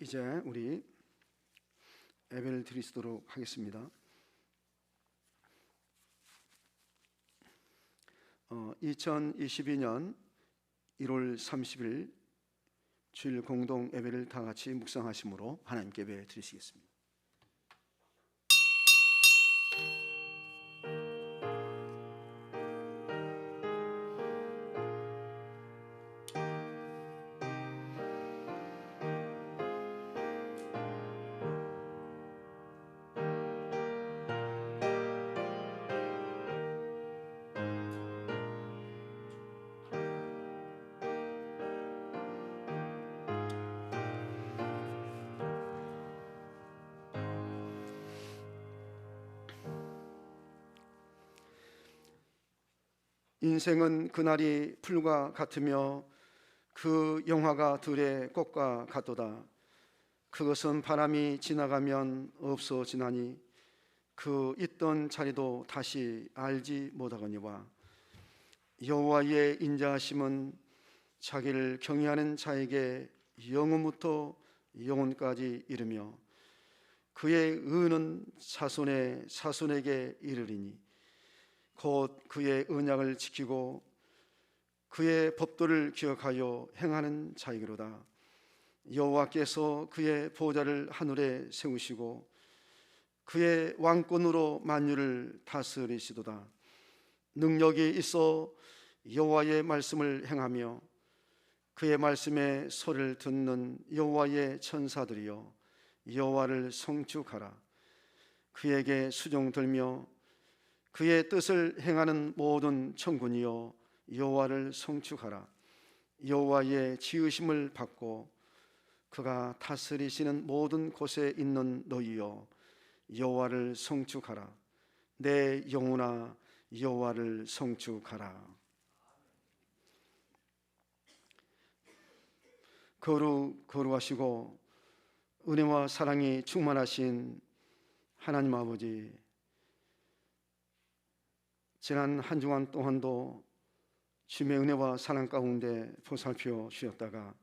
이제 우리 예배를 드리도록 하겠습니다. 2022년 1월 30일 주일 공동 예배를 다 같이 묵상하심으로 하나님께 예배 드리시겠습니다. 인생은 그날이 풀과 같으며 그 영화가 들의 꽃과 같도다. 그것은 바람이 지나가면 없어지나니 그 있던 자리도 다시 알지 못하거니와 여호와의 인자하심은 자기를 경외하는 자에게 영원부터 영원까지 이르며 그의 의는 자손의 자손에게 이르리니 곧 그의 언약을 지키고 그의 법도를 기억하여 행하는 자이기로다. 여호와께서 그의 보좌를 하늘에 세우시고 그의 왕권으로 만유를 다스리시도다. 능력이 있어 여호와의 말씀을 행하며 그의 말씀에 소리를 듣는 여호와의 천사들이여 여호와를 송축하라. 그에게 수종들며 그의 뜻을 행하는 모든 천군이여 여호와를 송축하라. 여호와의 지으심을 받고 그가 다스리시는 모든 곳에 있는 너희여 여호와를 송축하라. 내 영혼아 여호와를 송축하라. 거룩하시고 은혜와 사랑이 충만하신 하나님 아버지, 지난 한 주간 동안도 주님의 은혜와 사랑 가운데 보살펴 주셨다가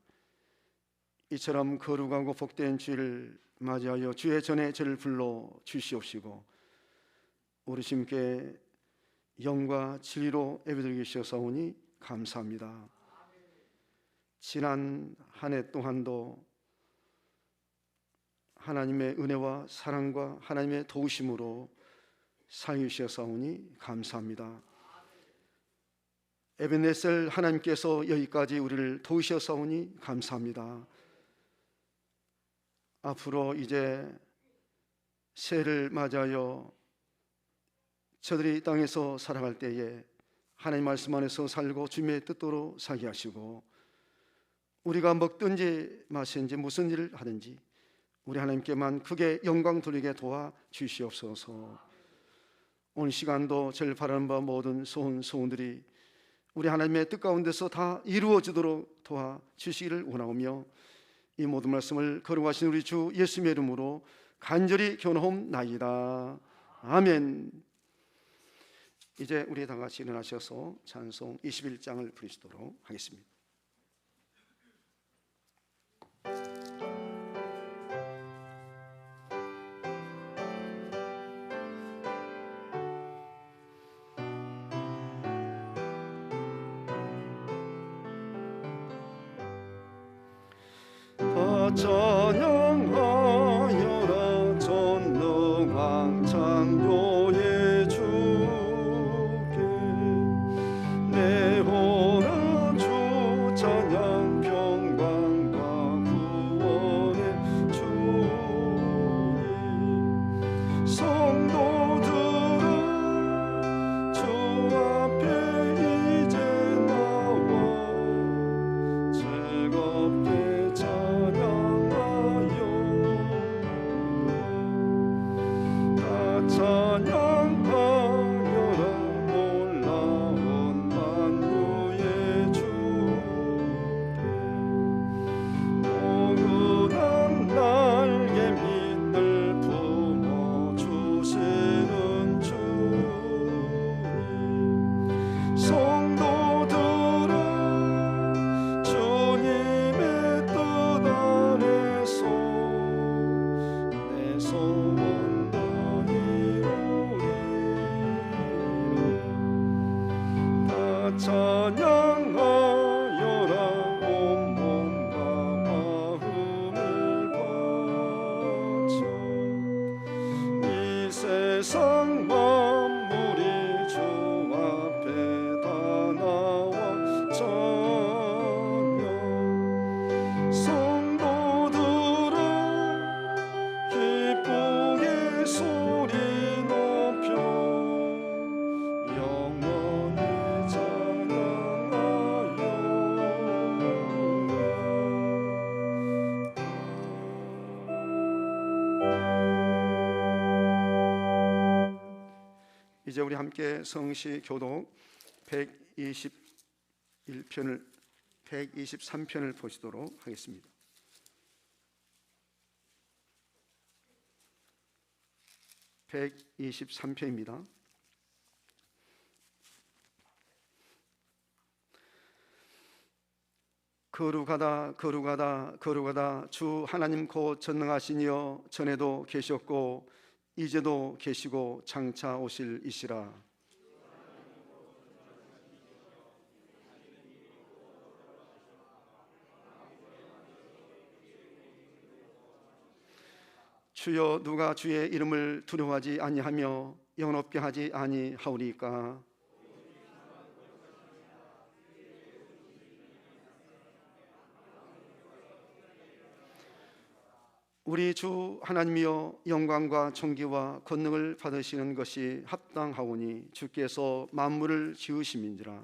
이처럼 거룩하고 복된 주일을 맞이하여 주의 전에 저를 불러 주시옵시고 우리 주님께 영과 진리로 예배드리게 주셔서오니 감사합니다. 지난 한 해 동안도 하나님의 은혜와 사랑과 하나님의 도우심으로 살려주셔서오니 감사합니다. 에베네셀 하나님께서 여기까지 우리를 도우셔서오니 감사합니다. 앞으로 이제 새해를 맞이하여 저들이 이 땅에서 살아갈 때에 하나님 말씀 안에서 살고 주님의 뜻대로 살게 하시고 우리가 먹든지 마시든지 무슨 일을 하든지 우리 하나님께만 크게 영광 돌리게 도와 주시옵소서. 오늘 시간도 저를 바라는 바 모든 소원들이 우리 하나님의 뜻 가운데서 다 이루어지도록 도와 주시기를 원하오며 이 모든 말씀을 거룩하신 우리 주 예수님의 이름으로 간절히 기원하옵나이다. 아멘. 이제 우리 다 같이 일어나셔서 찬송 21장을 부르시도록 하겠습니다. 찬양하여라 전능한 창조의 주께 내 호흡 주 찬양 평강과 구원의 주님 성도들은 주 앞에 이제 나와 즐겁게 찬양하여 이제 우리 함께 성시 교독 123편을 보시도록 하겠습니다. (123편입니다) 거룩하다 거룩하다 거룩하다 주 하나님 곧 전능하시니여 전에도 계셨고 이제도 계시고 장차 오실 이시라. 주여 누가 주의 이름을 두려워하지 아니하며 영업게 하지 아니하오리까. 우리 주 하나님이여 영광과 존귀와 권능을 받으시는 것이 합당하오니 주께서 만물을 지으심인지라.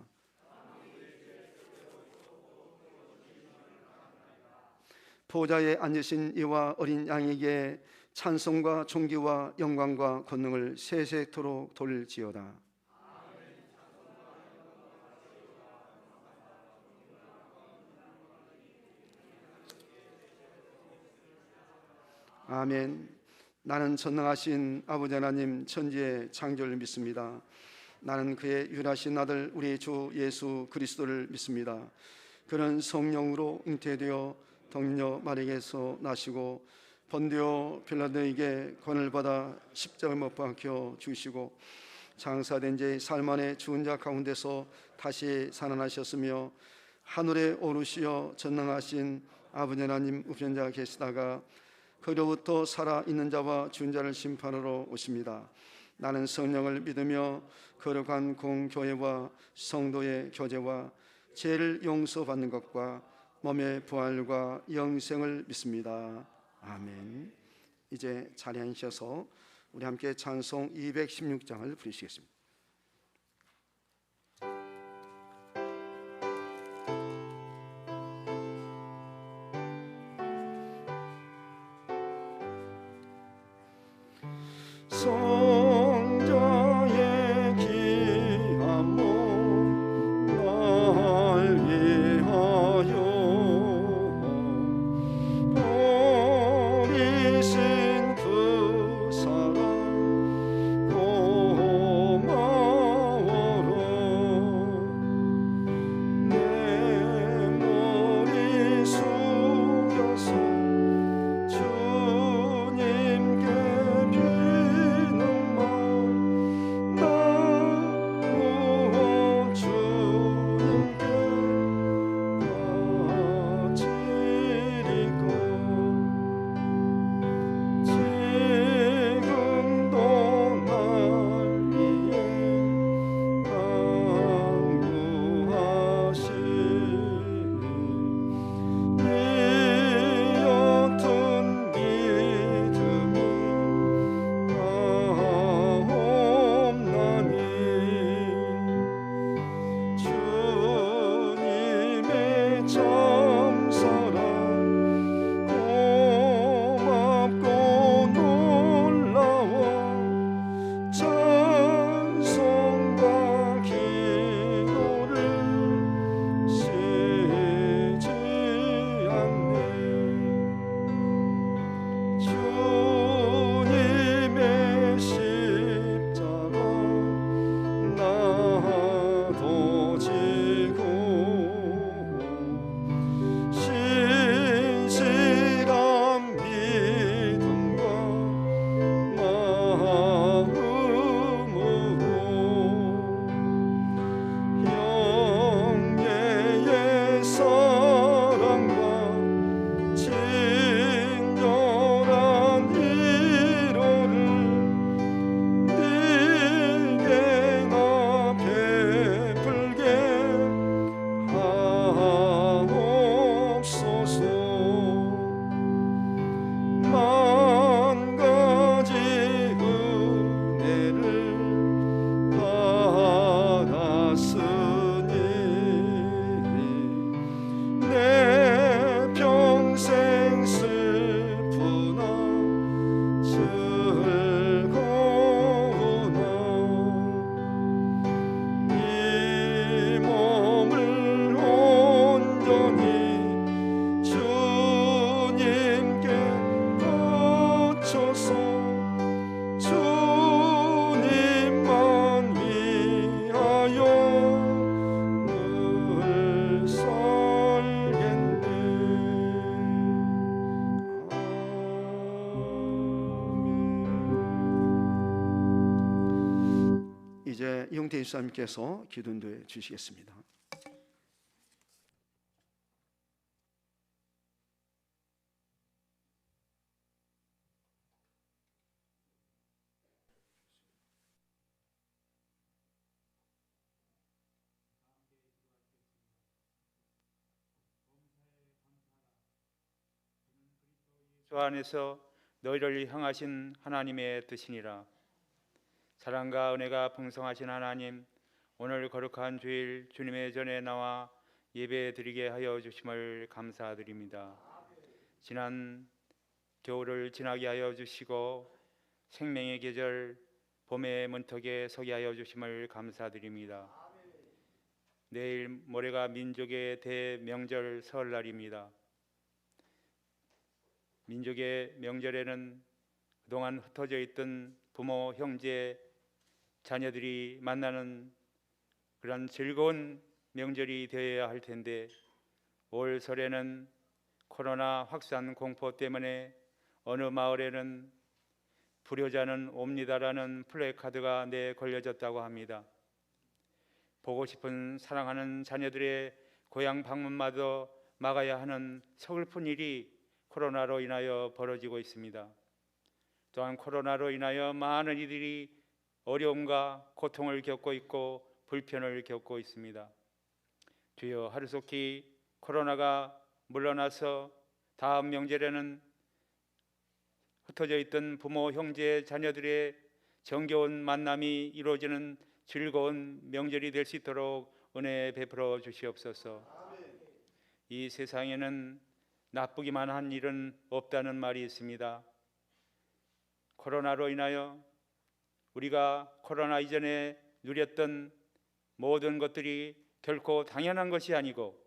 보좌에 앉으신 이와 어린 양에게 찬송과 존귀와 영광과 권능을 세세토록 돌지어다. 아멘. 나는 전능하신 아버지 하나님 천지의 창조를 믿습니다. 나는 그의 유일하신 아들 우리 주 예수 그리스도를 믿습니다. 그는 성령으로 잉태되어 동녀 마리아에서 나시고 본디오 빌라도에게 권을 받아 십자가에 못 박혀 죽으시고 장사된 지 사흘 만에 죽은 자 가운데서 다시 살아나셨으며 하늘에 오르시어 전능하신 아버지 하나님 우편자 계시다가 그로부터 살아있는 자와 죽은 자를 심판하러 오십니다. 나는 성령을 믿으며 거룩한 공교회와 성도의 교제와 죄를 용서받는 것과 몸의 부활과 영생을 믿습니다. 아멘. 이제 자리에 앉으셔서 우리 함께 찬송 216장을 부르시겠습니다. 성자의 귀한 몸 날 위하여 버리신 그 사랑 고마워 이제 이용태 집사님께서 기도인도해 주시겠습니다. 주 안에서 너희를 향하신 하나님의 뜻이니라. 사랑과 은혜가 풍성하신 하나님, 오늘 거룩한 주일 주님의 전에 나와 예배드리게 하여 주심을 감사드립니다. 지난 겨울을 지나게 하여 주시고 생명의 계절 봄의 문턱에 서게 하여 주심을 감사드립니다. 내일 모레가 민족의 대명절 설날입니다. 민족의 명절에는 그동안 흩어져 있던 부모, 형제, 자녀들이 만나는 그런 즐거운 명절이 되어야 할 텐데, 올 설에는 코로나 확산 공포 때문에 어느 마을에는 불효자는 옵니다라는 플래카드가 내걸려졌다고 합니다. 보고 싶은 사랑하는 자녀들의 고향 방문마저 막아야 하는 서글픈 일이 코로나로 인하여 벌어지고 있습니다. 또한 코로나로 인하여 많은 이들이 어려움과 고통을 겪고 있고 불편을 겪고 있습니다. 주여, 하루속히 코로나가 물러나서 다음 명절에는 흩어져 있던 부모, 형제, 자녀들의 정겨운 만남이 이루어지는 즐거운 명절이 될 수 있도록 은혜 베풀어 주시옵소서. 이 세상에는 나쁘기만 한 일은 없다는 말이 있습니다. 코로나로 인하여 우리가 코로나 이전에 누렸던 모든 것들이 결코 당연한 것이 아니고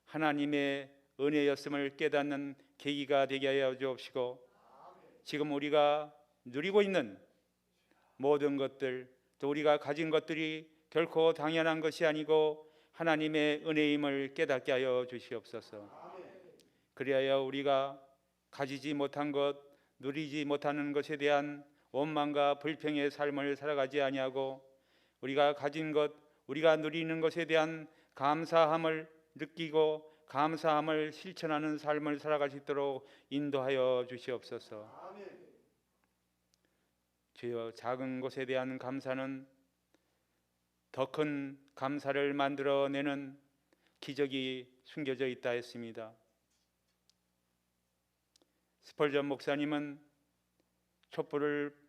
하나님의 은혜였음을 깨닫는 계기가 되게 하여 주옵시고, 지금 우리가 누리고 있는 모든 것들, 또 우리가 가진 것들이 결코 당연한 것이 아니고 하나님의 은혜임을 깨닫게 하여 주시옵소서. 그리하여 우리가 가지지 못한 것, 누리지 못하는 것에 대한 원망과 불평의 삶을 살아가지 아니하고 우리가 가진 것, 우리가 누리는 것에 대한 감사함을 느끼고 감사함을 실천하는 삶을 살아갈 수 있도록 인도하여 주시옵소서. 주여, 작은 것에 대한 감사는 더 큰 감사를 만들어내는 기적이 숨겨져 있다 했습니다. 스펄전 목사님은 촛불을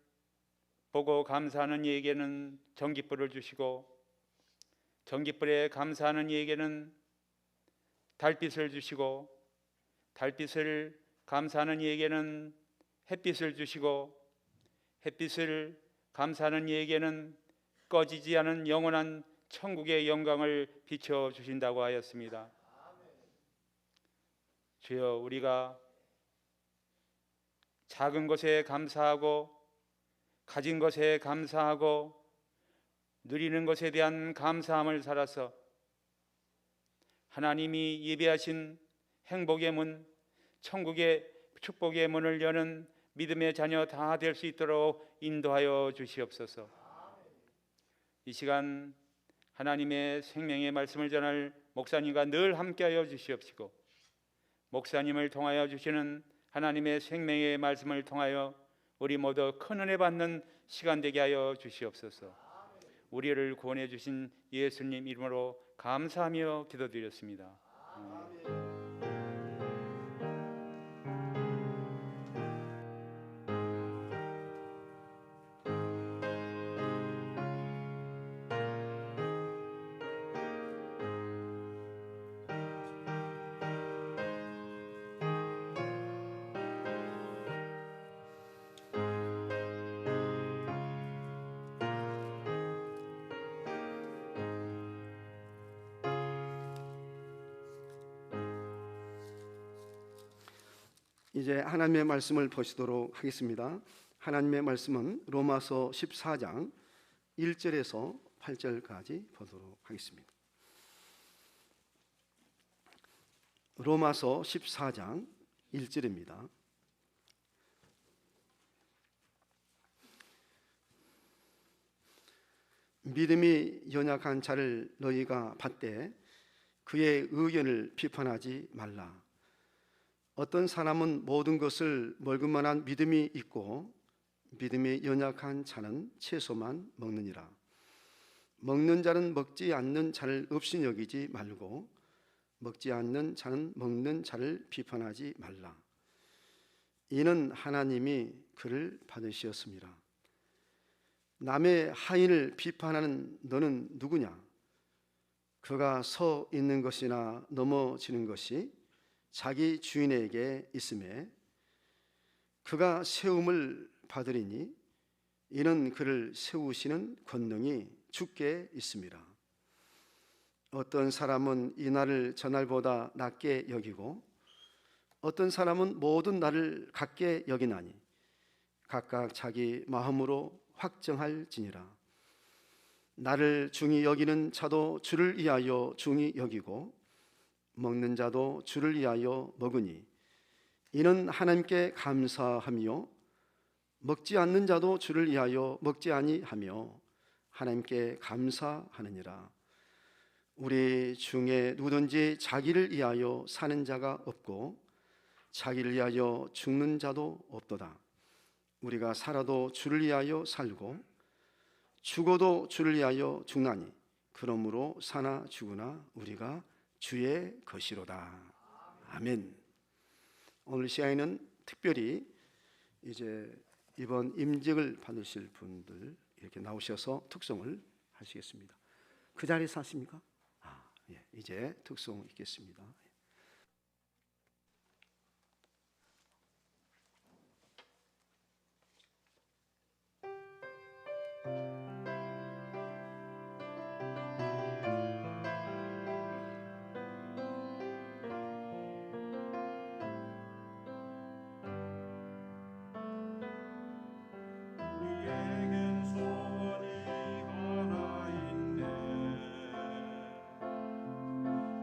보고 감사하는 이에게는 전깃불을 주시고, 전깃불에 감사하는 이에게는 달빛을 주시고, 달빛을 감사하는 이에게는 햇빛을 주시고, 햇빛을 감사하는 이에게는 꺼지지 않은 영원한 천국의 영광을 비춰 주신다고 하였습니다. 주여, 우리가 작은 것에 감사하고 가진 것에 감사하고 누리는 것에 대한 감사함을 살아서 하나님이 예배하신 행복의 문, 천국의 축복의 문을 여는 믿음의 자녀 다 될 수 있도록 인도하여 주시옵소서. 이 시간 하나님의 생명의 말씀을 전할 목사님과 늘 함께하여 주시옵시고, 목사님을 통하여 주시는 하나님의 생명의 말씀을 통하여 우리 모두 큰 은혜 받는 시간 되게 하여 주시옵소서. 우리를 구원해 주신 예수님 이름으로 감사하며 기도드렸습니다. 아멘. 이제 하나님의 말씀을 보시도록 하겠습니다. 하나님의 말씀은 로마서 14장 1절에서 8절까지 보도록 하겠습니다. 로마서 14장 1절입니다. 믿음이 연약한 자를 너희가 받되 그의 의견을 비판하지 말라. 어떤 사람은 모든 것을 먹을 만한 믿음이 있고 믿음이 연약한 자는 채소만 먹느니라. 먹는 자는 먹지 않는 자를 없이 여기지 말고 먹지 않는 자는 먹는 자를 비판하지 말라. 이는 하나님이 그를 받으시었습니다. 남의 하인을 비판하는 너는 누구냐? 그가 서 있는 것이나 넘어지는 것이 자기 주인에게 있음에 그가 세움을 받으리니 이는 그를 세우시는 권능이 주께 있습니다. 어떤 사람은 이 날을 저날보다 낮게 여기고 어떤 사람은 모든 날을 같게 여기나니 각각 자기 마음으로 확정할지니라. 나를 중히 여기는 자도 주를 위하여 중히 여기고 먹는 자도 주를 위하여 먹으니 이는 하나님께 감사하며 먹지 않는 자도 주를 위하여 먹지 아니하며 하나님께 감사하느니라. 우리 중에 누구든지 자기를 위하여 사는 자가 없고 자기를 위하여 죽는 자도 없도다. 우리가 살아도 주를 위하여 살고 죽어도 주를 위하여 죽나니 그러므로 사나 죽으나 우리가 주의 것이로다. 아멘. 오늘 시간에는 특별히 이제 이번 임직을 받으실 분들 이렇게 나오셔서 특송을 하시겠습니다. 그 자리에서 하십니까? 예, 이제 특송 있겠습니다.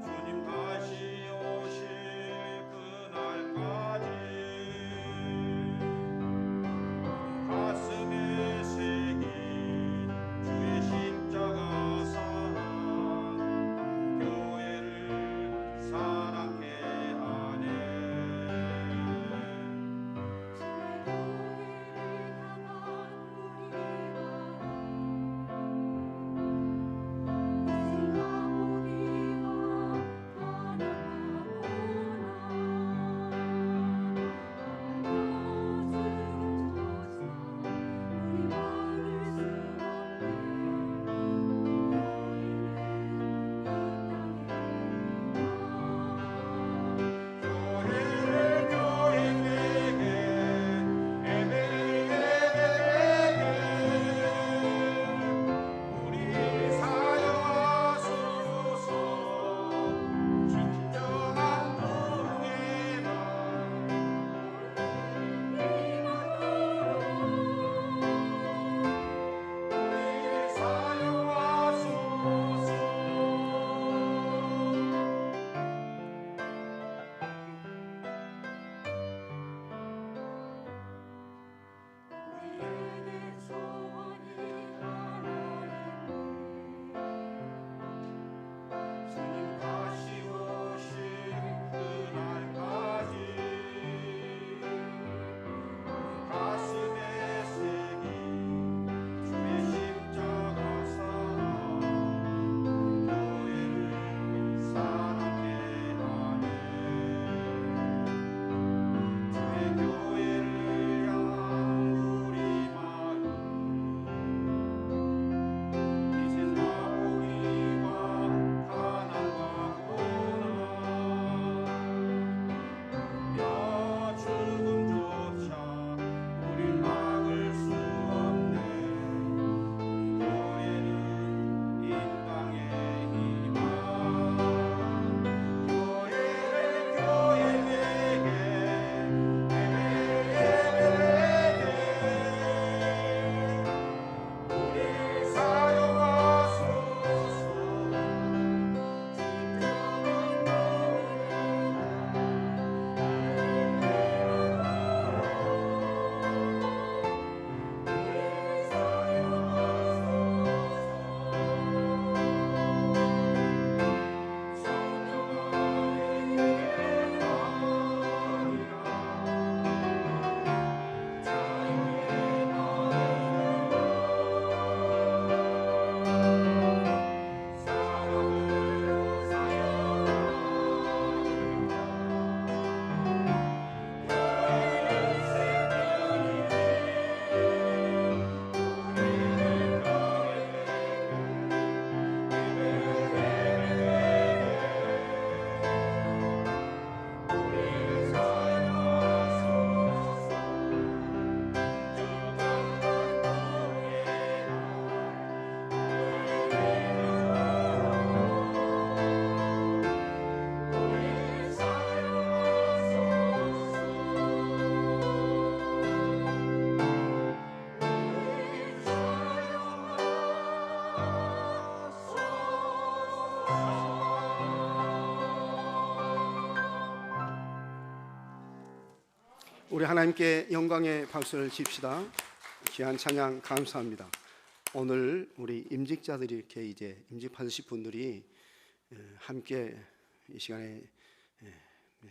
주님 다시 우리 하나님께 영광의 박수를 칩시다. 귀한 찬양 감사합니다. 오늘 우리 임직자들이 이렇게 이제 임직 받으실 분들이 함께 이 시간에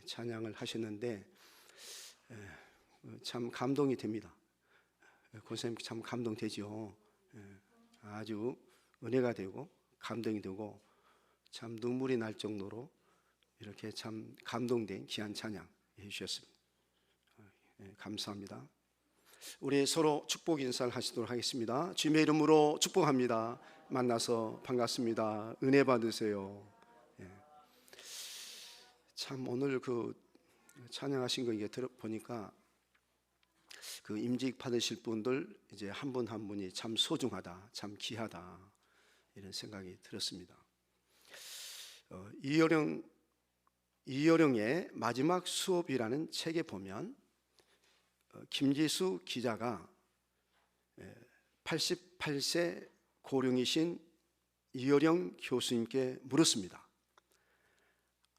찬양을 하셨는데 참 감동이 됩니다. 권사님 참 감동되죠. 아주 은혜가 되고 감동이 되고 참 눈물이 날 정도로 이렇게 참 감동된 귀한 찬양 해주셨습니다. 감사합니다. 우리 서로 축복 인사를 하시도록 하겠습니다. 주님의 이름으로 축복합니다. 만나서 반갑습니다. 은혜 받으세요. 참 오늘 그 찬양하신 거 이게 들어보니까 그 임직 받으실 분들 이제 한 분 한 분이 참 소중하다, 참 귀하다 이런 생각이 들었습니다. 이어령의 마지막 수업이라는 책에 보면 김지수 기자가 88세 고령이신 이어령 교수님께 물었습니다.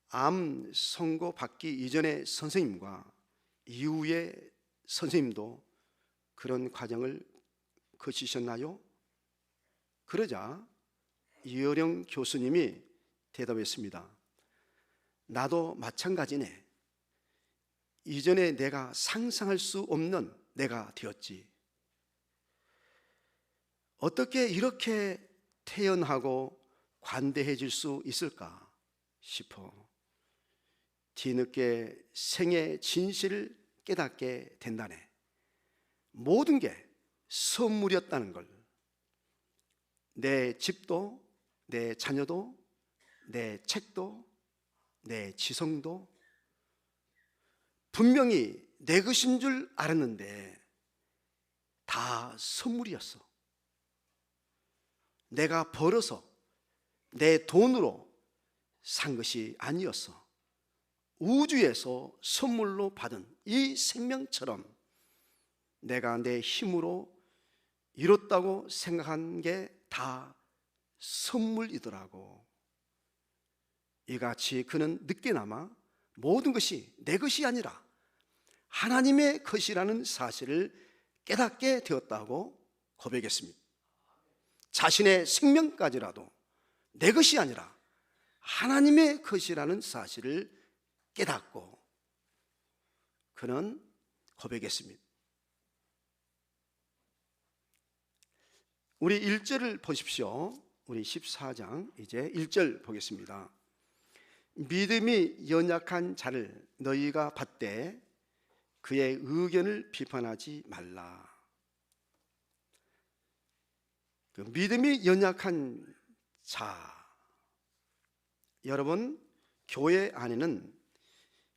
암 선고 받기 이전의 선생님과 이후의 선생님도 그런 과정을 거치셨나요? 그러자 이어령 교수님이 대답했습니다. 나도 마찬가지네. 이전에 내가 상상할 수 없는 내가 되었지. 어떻게 이렇게 태연하고 관대해질 수 있을까 싶어 뒤늦게 생의 진실을 깨닫게 된다네. 모든 게 선물이었다는 걸. 내 집도, 내 자녀도, 내 책도, 내 지성도 분명히 내 것인 줄 알았는데 다 선물이었어. 내가 벌어서 내 돈으로 산 것이 아니었어. 우주에서 선물로 받은 이 생명처럼 내가 내 힘으로 이뤘다고 생각한 게 다 선물이더라고. 이같이 그는 늦게나마 모든 것이 내 것이 아니라 하나님의 것이라는 사실을 깨닫게 되었다고 고백했습니다. 자신의 생명까지라도 내 것이 아니라 하나님의 것이라는 사실을 깨닫고 그는 고백했습니다. 우리 1절을 보십시오. 우리 14장 이제 1절 보겠습니다. 믿음이 연약한 자를 너희가 받되 그의 의견을 비판하지 말라. 그 믿음이 연약한 자, 여러분 교회 안에는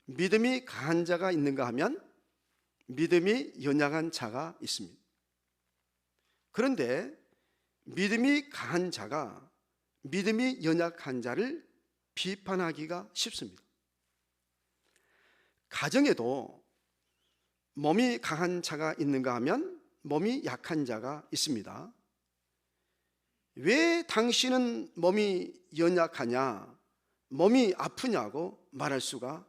믿음이 강한 자가 있는가 하면 믿음이 연약한 자가 있습니다. 그런데 믿음이 강한 자가 믿음이 연약한 자를 비판하기가 쉽습니다. 가정에도 몸이 강한 자가 있는가 하면 몸이 약한 자가 있습니다. 왜 당신은 몸이 연약하냐, 몸이 아프냐고 말할 수가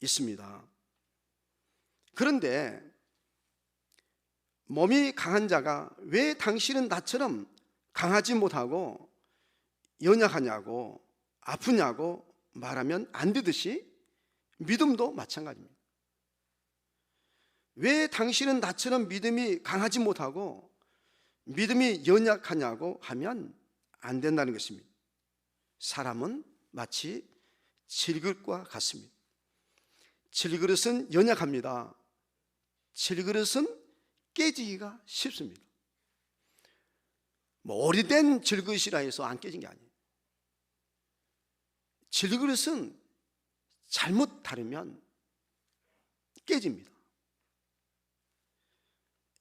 있습니다. 그런데 몸이 강한 자가 왜 당신은 나처럼 강하지 못하고 연약하냐고 아프냐고 말하면 안 되듯이 믿음도 마찬가지입니다. 왜 당신은 나처럼 믿음이 강하지 못하고 믿음이 연약하냐고 하면 안 된다는 것입니다. 사람은 마치 질그릇과 같습니다. 질그릇은 연약합니다. 질그릇은 깨지기가 쉽습니다. 오래된 질그릇이라 해서 안 깨진 게 아니에요. 질그릇은 잘못 다루면 깨집니다.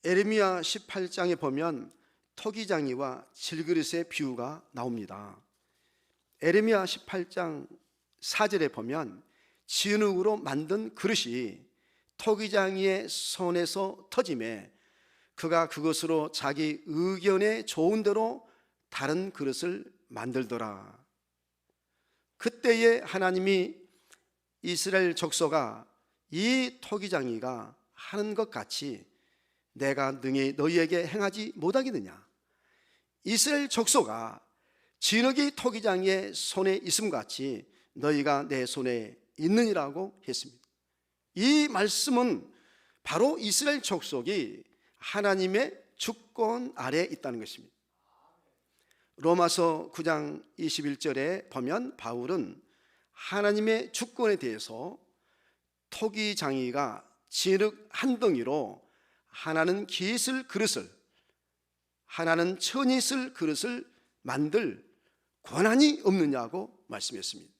에레미야 18장에 보면 토기장이와 질그릇의 비유가 나옵니다. 에레미야 18장 4절에 보면 진흙으로 만든 그릇이 토기장이의 손에서 터짐에 그가 그것으로 자기 의견에 좋은 대로 다른 그릇을 만들더라. 그때에 하나님이 이스라엘 족속아 이 토기장이가 하는 것 같이 내가 능히 너희에게 행하지 못하겠느냐? 이스라엘 족속아, 진흙이 토기장의 손에 있음 같이 너희가 내 손에 있느니라고 했습니다. 이 말씀은 바로 이스라엘 족속이 하나님의 주권 아래에 있다는 것입니다. 로마서 9장 21절에 보면 바울은 하나님의 주권에 대해서 토기장이가 진흙 한 덩이로 하나는 기있을 그릇을, 하나는 천이 있을 그릇을 만들 권한이 없느냐고 말씀했습니다.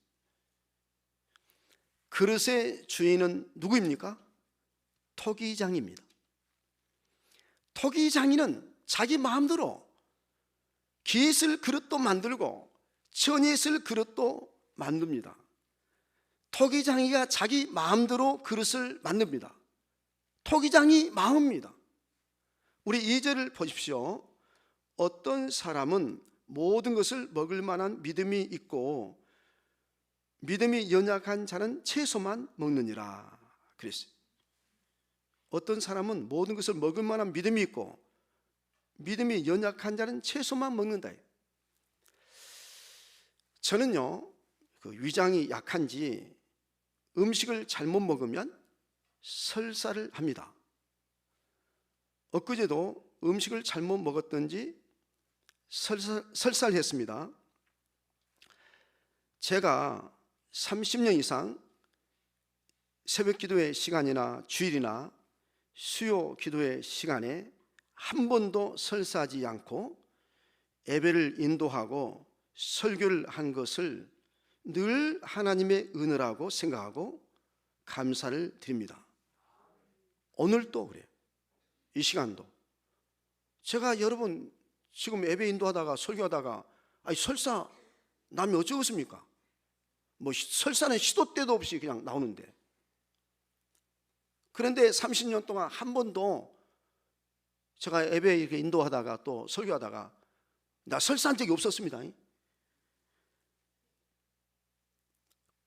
그릇의 주인은 누구입니까? 토기장입니다. 토기장이는 자기 마음대로 기있을 그릇도 만들고 천이 있을 그릇도 만듭니다. 토기장이가 자기 마음대로 그릇을 만듭니다. 토기장이 마음입니다. 우리 2절을 보십시오. 어떤 사람은 모든 것을 먹을 만한 믿음이 있고 믿음이 연약한 자는 채소만 먹느니라 그랬어요. 어떤 사람은 모든 것을 먹을 만한 믿음이 있고 믿음이 연약한 자는 채소만 먹는다. 저는요, 그 위장이 약한지 음식을 잘못 먹으면 설사를 합니다. 엊그제도 음식을 잘못 먹었던지 설사를 했습니다. 제가 30년 이상 새벽 기도의 시간이나 주일이나 수요 기도의 시간에 한 번도 설사하지 않고 예배를 인도하고 설교를 한 것을 늘 하나님의 은혜라고 생각하고 감사를 드립니다. 오늘도 그래요. 이 시간도 제가 여러분 지금 예배 인도하다가 설교하다가 설사 남이 어쩌겠습니까? 뭐 설사는 시도 때도 없이 그냥 나오는데, 그런데 30년 동안 한 번도 제가 예배 이렇게 인도하다가 또 설교하다가 나 설사한 적이 없었습니다.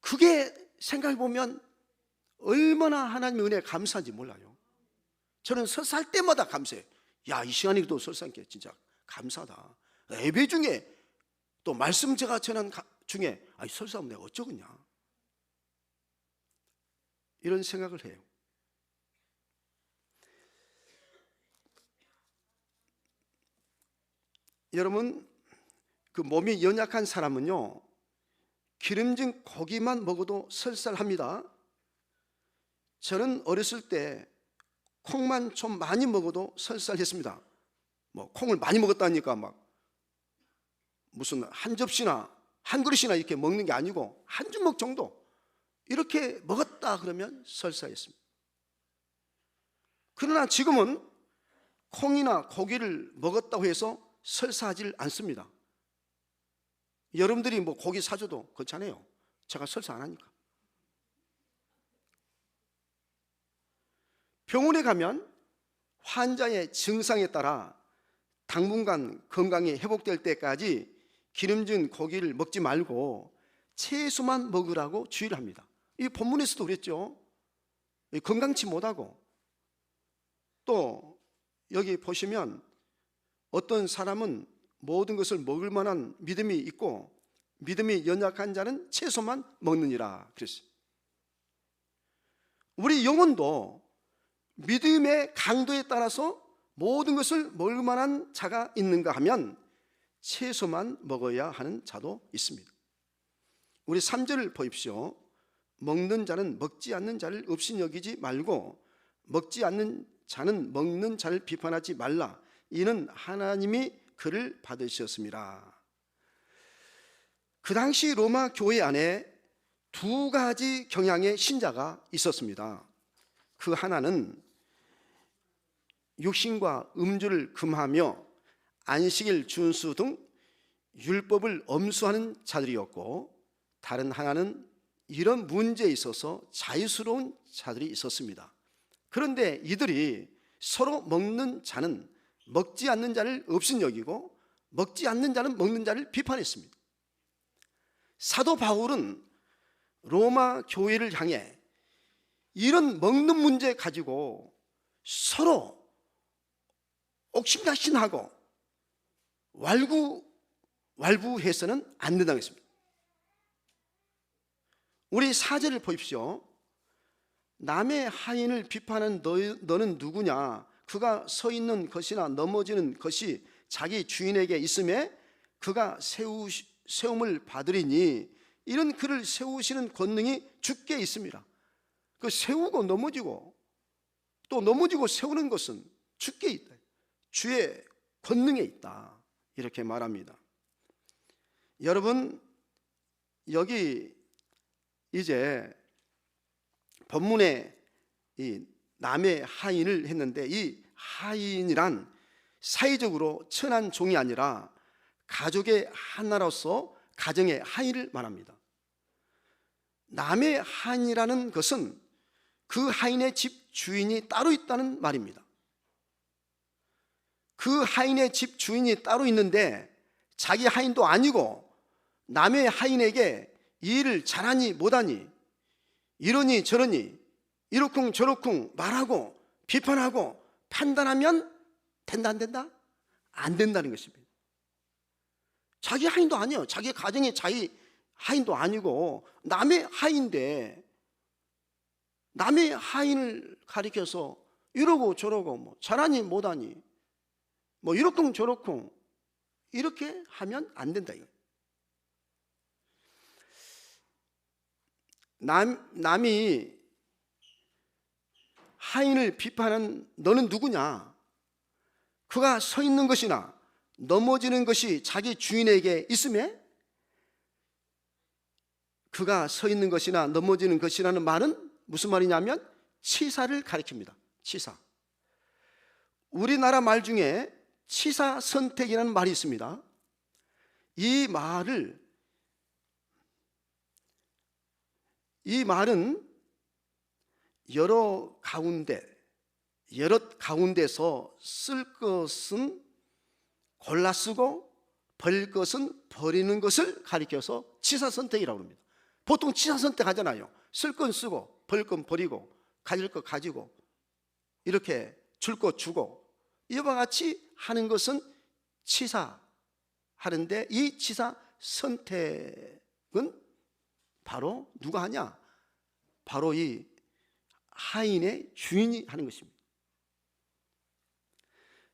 그게 생각해 보면 얼마나 하나님의 은혜에 감사한지 몰라요. 저는 설사할 때마다 감사해요. 야, 이 시간이 또 설사한 게 진짜 감사하다. 예배 중에 또 말씀 제가 전한 중에 설사하면 내가 어쩌겠냐, 이런 생각을 해요. 여러분, 그 몸이 연약한 사람은요, 기름진 고기만 먹어도 설사합니다. 저는 어렸을 때 콩만 좀 많이 먹어도 설사했습니다. 뭐 콩을 많이 먹었다니까 막 무슨 한 접시나 한 그릇이나 이렇게 먹는 게 아니고 한 주먹 정도 이렇게 먹었다 그러면 설사했습니다. 그러나 지금은 콩이나 고기를 먹었다고 해서 설사하지 않습니다. 여러분들이 뭐 고기 사줘도 괜찮아요. 제가 설사 안 하니까. 병원에 가면 환자의 증상에 따라 당분간 건강이 회복될 때까지 기름진 고기를 먹지 말고 채소만 먹으라고 주의를 합니다. 이 본문에서도 그랬죠. 건강치 못하고, 또 여기 보시면 어떤 사람은 모든 것을 먹을 만한 믿음이 있고 믿음이 연약한 자는 채소만 먹느니라 그랬어요. 우리 영혼도 믿음의 강도에 따라서 모든 것을 먹을 만한 자가 있는가 하면 채소만 먹어야 하는 자도 있습니다. 우리 3절을 보십시오. 먹는 자는 먹지 않는 자를 없이 여기지 말고 먹지 않는 자는 먹는 자를 비판하지 말라. 이는 하나님이 그를 받으셨습니다. 그 당시 로마 교회 안에 두 가지 경향의 신자가 있었습니다. 그 하나는 육신과 음주를 금하며 안식일 준수 등 율법을 엄수하는 자들이었고, 다른 하나는 이런 문제에 있어서 자유스러운 자들이 있었습니다. 그런데 이들이 서로 먹는 자는 먹지 않는 자를 없인 여기고 먹지 않는 자는 먹는 자를 비판했습니다. 사도 바울은 로마 교회를 향해 이런 먹는 문제 가지고 서로 옥신각신하고 왈부해서는 안 된다고 했습니다. 우리 4절을 보십시오. 남의 하인을 비판하는 너는 누구냐? 그가 서 있는 것이나 넘어지는 것이 자기 주인에게 있음에 그가 세움을 받으리니, 이런 그를 세우시는 권능이 주께 있습니다. 그 세우고 넘어지고 또 넘어지고 세우는 것은 주께 있다. 주의 권능에 있다. 이렇게 말합니다. 여러분, 여기 이제 본문에 이 남의 하인을 했는데, 이 하인이란 사회적으로 천한 종이 아니라 가족의 하나로서 가정의 하인을 말합니다. 남의 하인이라는 것은 그 하인의 집 주인이 따로 있다는 말입니다. 그 하인의 집 주인이 따로 있는데 자기 하인도 아니고 남의 하인에게 이 일을 잘하니 못하니, 이러니 저러니, 이러쿵 저러쿵 말하고 비판하고 판단하면 된다 안 된다? 안 된다는 것입니다. 자기 하인도 아니에요. 자기 가정의 자기 하인도 아니고 남의 하인인데 남의 하인을 가리켜서 이러고 저러고 뭐 잘하니 못하니 뭐 이러쿵 저러쿵 이렇게 하면 안 된다 이거. 남이 하인을 비판한 너는 누구냐? 그가 서 있는 것이나 넘어지는 것이 자기 주인에게 있음에, 그가 서 있는 것이나 넘어지는 것이라는 말은 무슨 말이냐면 치사를 가리킵니다. 치사. 우리나라 말 중에 치사선택이라는 말이 있습니다. 이 말은 여러 가운데서 쓸 것은 골라 쓰고 버릴 것은 버리는 것을 가리켜서 치사선택이라고 합니다. 보통 치사선택 하잖아요. 쓸 건 쓰고 버릴 건 버리고 가질 것 가지고 이렇게 줄 것 주고, 이와 같이 하는 것은 치사하는데, 이 치사선택은 바로 누가 하냐? 바로 이 하인의 주인이 하는 것입니다.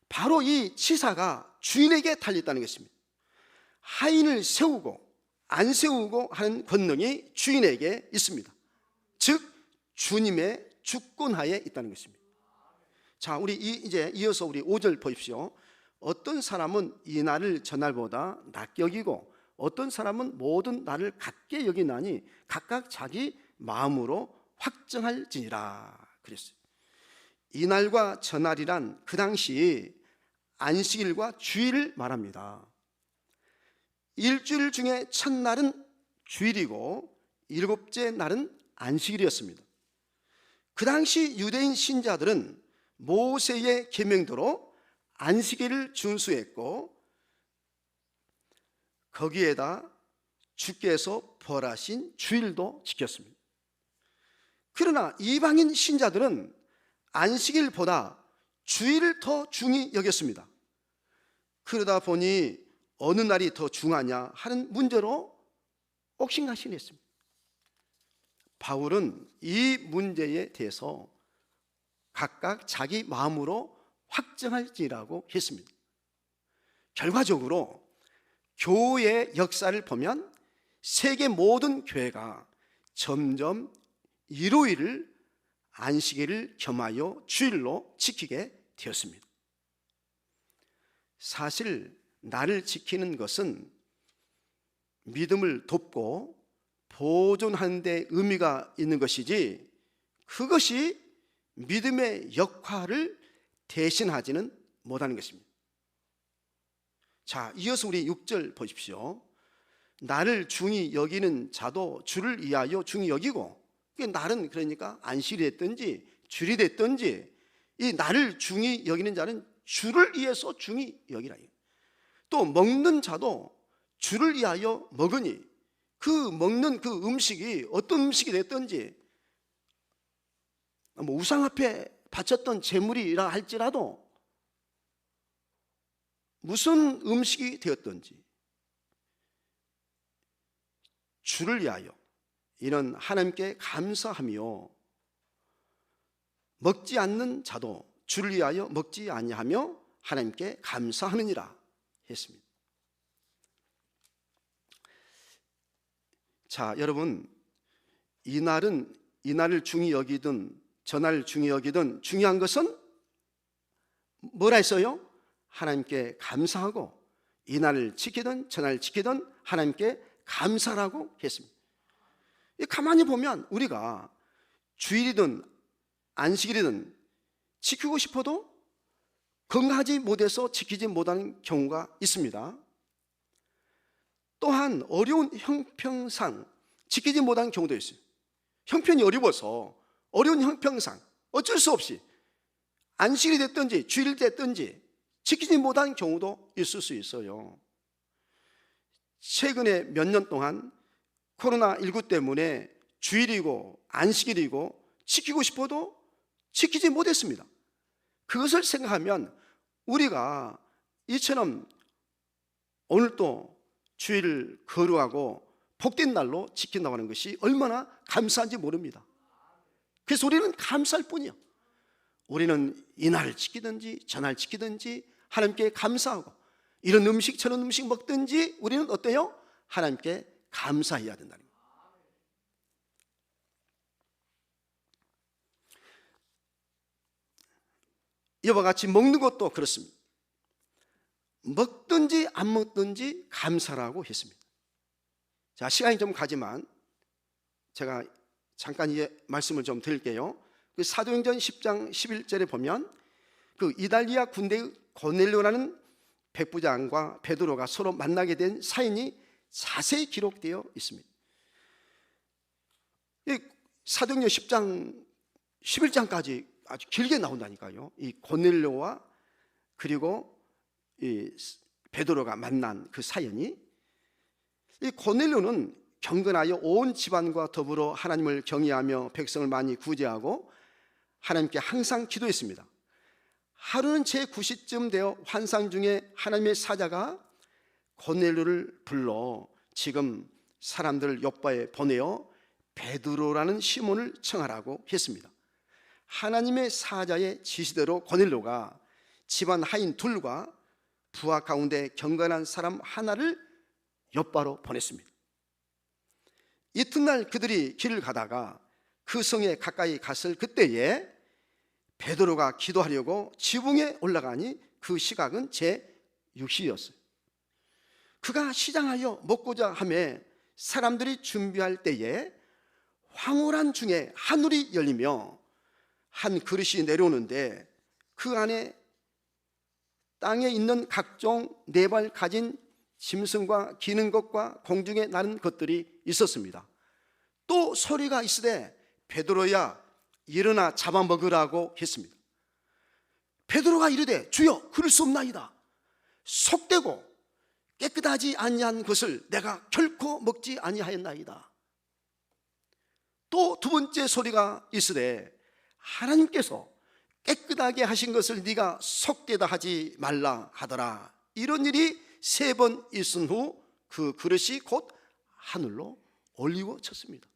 바로 이 치사가 주인에게 달려있다는 것입니다. 하인을 세우고 안 세우고 하는 권능이 주인에게 있습니다. 즉 주님의 주권하에 있다는 것입니다. 자, 우리 이제 이어서 우리 5절 보십시오. 어떤 사람은 이 날을 전날보다 낮게 여기고 어떤 사람은 모든 날을 같게 여기나니 각각 자기 마음으로 확정할지니라 그랬어요. 이날과 전날이란 그 당시 안식일과 주일을 말합니다. 일주일 중에 첫날은 주일이고 일곱째 날은 안식일이었습니다. 그 당시 유대인 신자들은 모세의 계명대로 안식일을 준수했고 거기에다 주께서 벌하신 주일도 지켰습니다. 그러나 이방인 신자들은 안식일보다 주일을 더 중히 여겼습니다. 그러다 보니 어느 날이 더 중하냐 하는 문제로 옥신각신했습니다. 바울은 이 문제에 대해서 각각 자기 마음으로 확정할지라고 했습니다. 결과적으로 교회의 역사를 보면 세계 모든 교회가 점점 일요일을 안식일을 겸하여 주일로 지키게 되었습니다. 사실 나를 지키는 것은 믿음을 돕고 보존하는 데 의미가 있는 것이지 그것이 믿음의 역할을 대신하지는 못하는 것입니다. 자, 이어서 우리 6절 보십시오. 나를 중히 여기는 자도 주를 위하여 중히 여기고, 날은 그러니까 안식일이 됐든지 주일이 됐든지 이 나를 중히 여기는 자는 주를 위해서 중히 여기라. 또 먹는 자도 주를 위하여 먹으니 그 먹는 그 음식이 어떤 음식이 됐든지 뭐 우상 앞에 바쳤던 제물이라 할지라도 무슨 음식이 되었든지 주를 위하여 이는 하나님께 감사하며 먹지 않는 자도 주를 위하여 먹지 아니하며 하나님께 감사하느니라 했습니다. 자, 여러분, 이 날을 중히 여기든 저날 중히 여기든 중요한 것은 뭐라 했어요? 하나님께 감사하고 이 날을 지키든 저날 지키든 하나님께 감사라고 했습니다. 가만히 보면 우리가 주일이든 안식일이든 지키고 싶어도 건강하지 못해서 지키지 못하는 경우가 있습니다. 또한 어려운 형평상 지키지 못하는 경우도 있어요. 형편이 어려워서 어려운 형평상 어쩔 수 없이 안식일이 됐든지 주일이 됐든지 지키지 못하는 경우도 있을 수 있어요. 최근에 몇 년 동안 코로나19 때문에 주일이고 안식일이고 지키고 싶어도 지키지 못했습니다. 그것을 생각하면 우리가 이처럼 오늘도 주일을 거룩하고 복된 날로 지킨다고 하는 것이 얼마나 감사한지 모릅니다. 그래서 우리는 감사할 뿐이요. 우리는 이 날을 지키든지 저날 지키든지 하나님께 감사하고 이런 음식 저런 음식 먹든지 우리는 어때요? 하나님께 감사해야 된다는 거예요. 이와 같이 먹는 것도 그렇습니다. 먹든지 안 먹든지 감사라고 했습니다. 자, 시간이 좀 가지만 제가 잠깐 이 말씀을 좀 드릴게요. 그 사도행전 10장 11절에 보면 그 이달리아 군대의 고넬료라는 백부장과 베드로가 서로 만나게 된 사인이 자세히 기록되어 있습니다. 이 사도행전 10장 11장까지 아주 길게 나온다니까요. 이 고넬료와 그리고 이 베드로가 만난 그 사연이, 이 고넬료는 경건하여 온 집안과 더불어 하나님을 경외하며 백성을 많이 구제하고 하나님께 항상 기도했습니다. 하루는 제9시쯤 되어 환상 중에 하나님의 사자가 고넬료를 불러 지금 사람들을 요바에 보내어 베드로라는 시몬을 청하라고 했습니다. 하나님의 사자의 지시대로 고넬료가 집안 하인 둘과 부하 가운데 경건한 사람 하나를 요바로 보냈습니다. 이튿날 그들이 길을 가다가 그 성에 가까이 갔을 그때에 베드로가 기도하려고 지붕에 올라가니 그 시각은 제6시였어요. 그가 시장하여 먹고자 하매 사람들이 준비할 때에 황홀한 중에 하늘이 열리며 한 그릇이 내려오는데 그 안에 땅에 있는 각종 네 발 가진 짐승과 기는 것과 공중에 나는 것들이 있었습니다. 또 소리가 있으되 베드로야 일어나 잡아먹으라고 했습니다. 베드로가 이르되 주여 그럴 수 없나이다. 속되고 깨끗하지 아니한 것을 내가 결코 먹지 아니하였나이다. 또 두 번째 소리가 있으되 하나님께서 깨끗하게 하신 것을 네가 속되다 하지 말라 하더라. 이런 일이 3번 있은 후 그 그릇이 곧 하늘로 올리워졌습니다.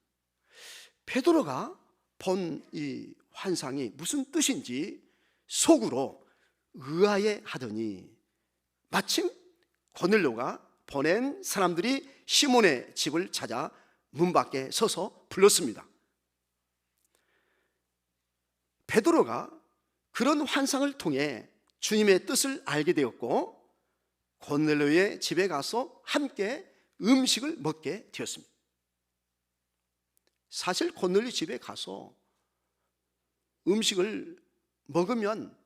베드로가 본 이 환상이 무슨 뜻인지 속으로 의아해 하더니 마침 고넬료가 보낸 사람들이 시몬의 집을 찾아 문 밖에 서서 불렀습니다. 베드로가 그런 환상을 통해 주님의 뜻을 알게 되었고 고넬료의 집에 가서 함께 음식을 먹게 되었습니다. 사실 고넬료 집에 가서 음식을 먹으면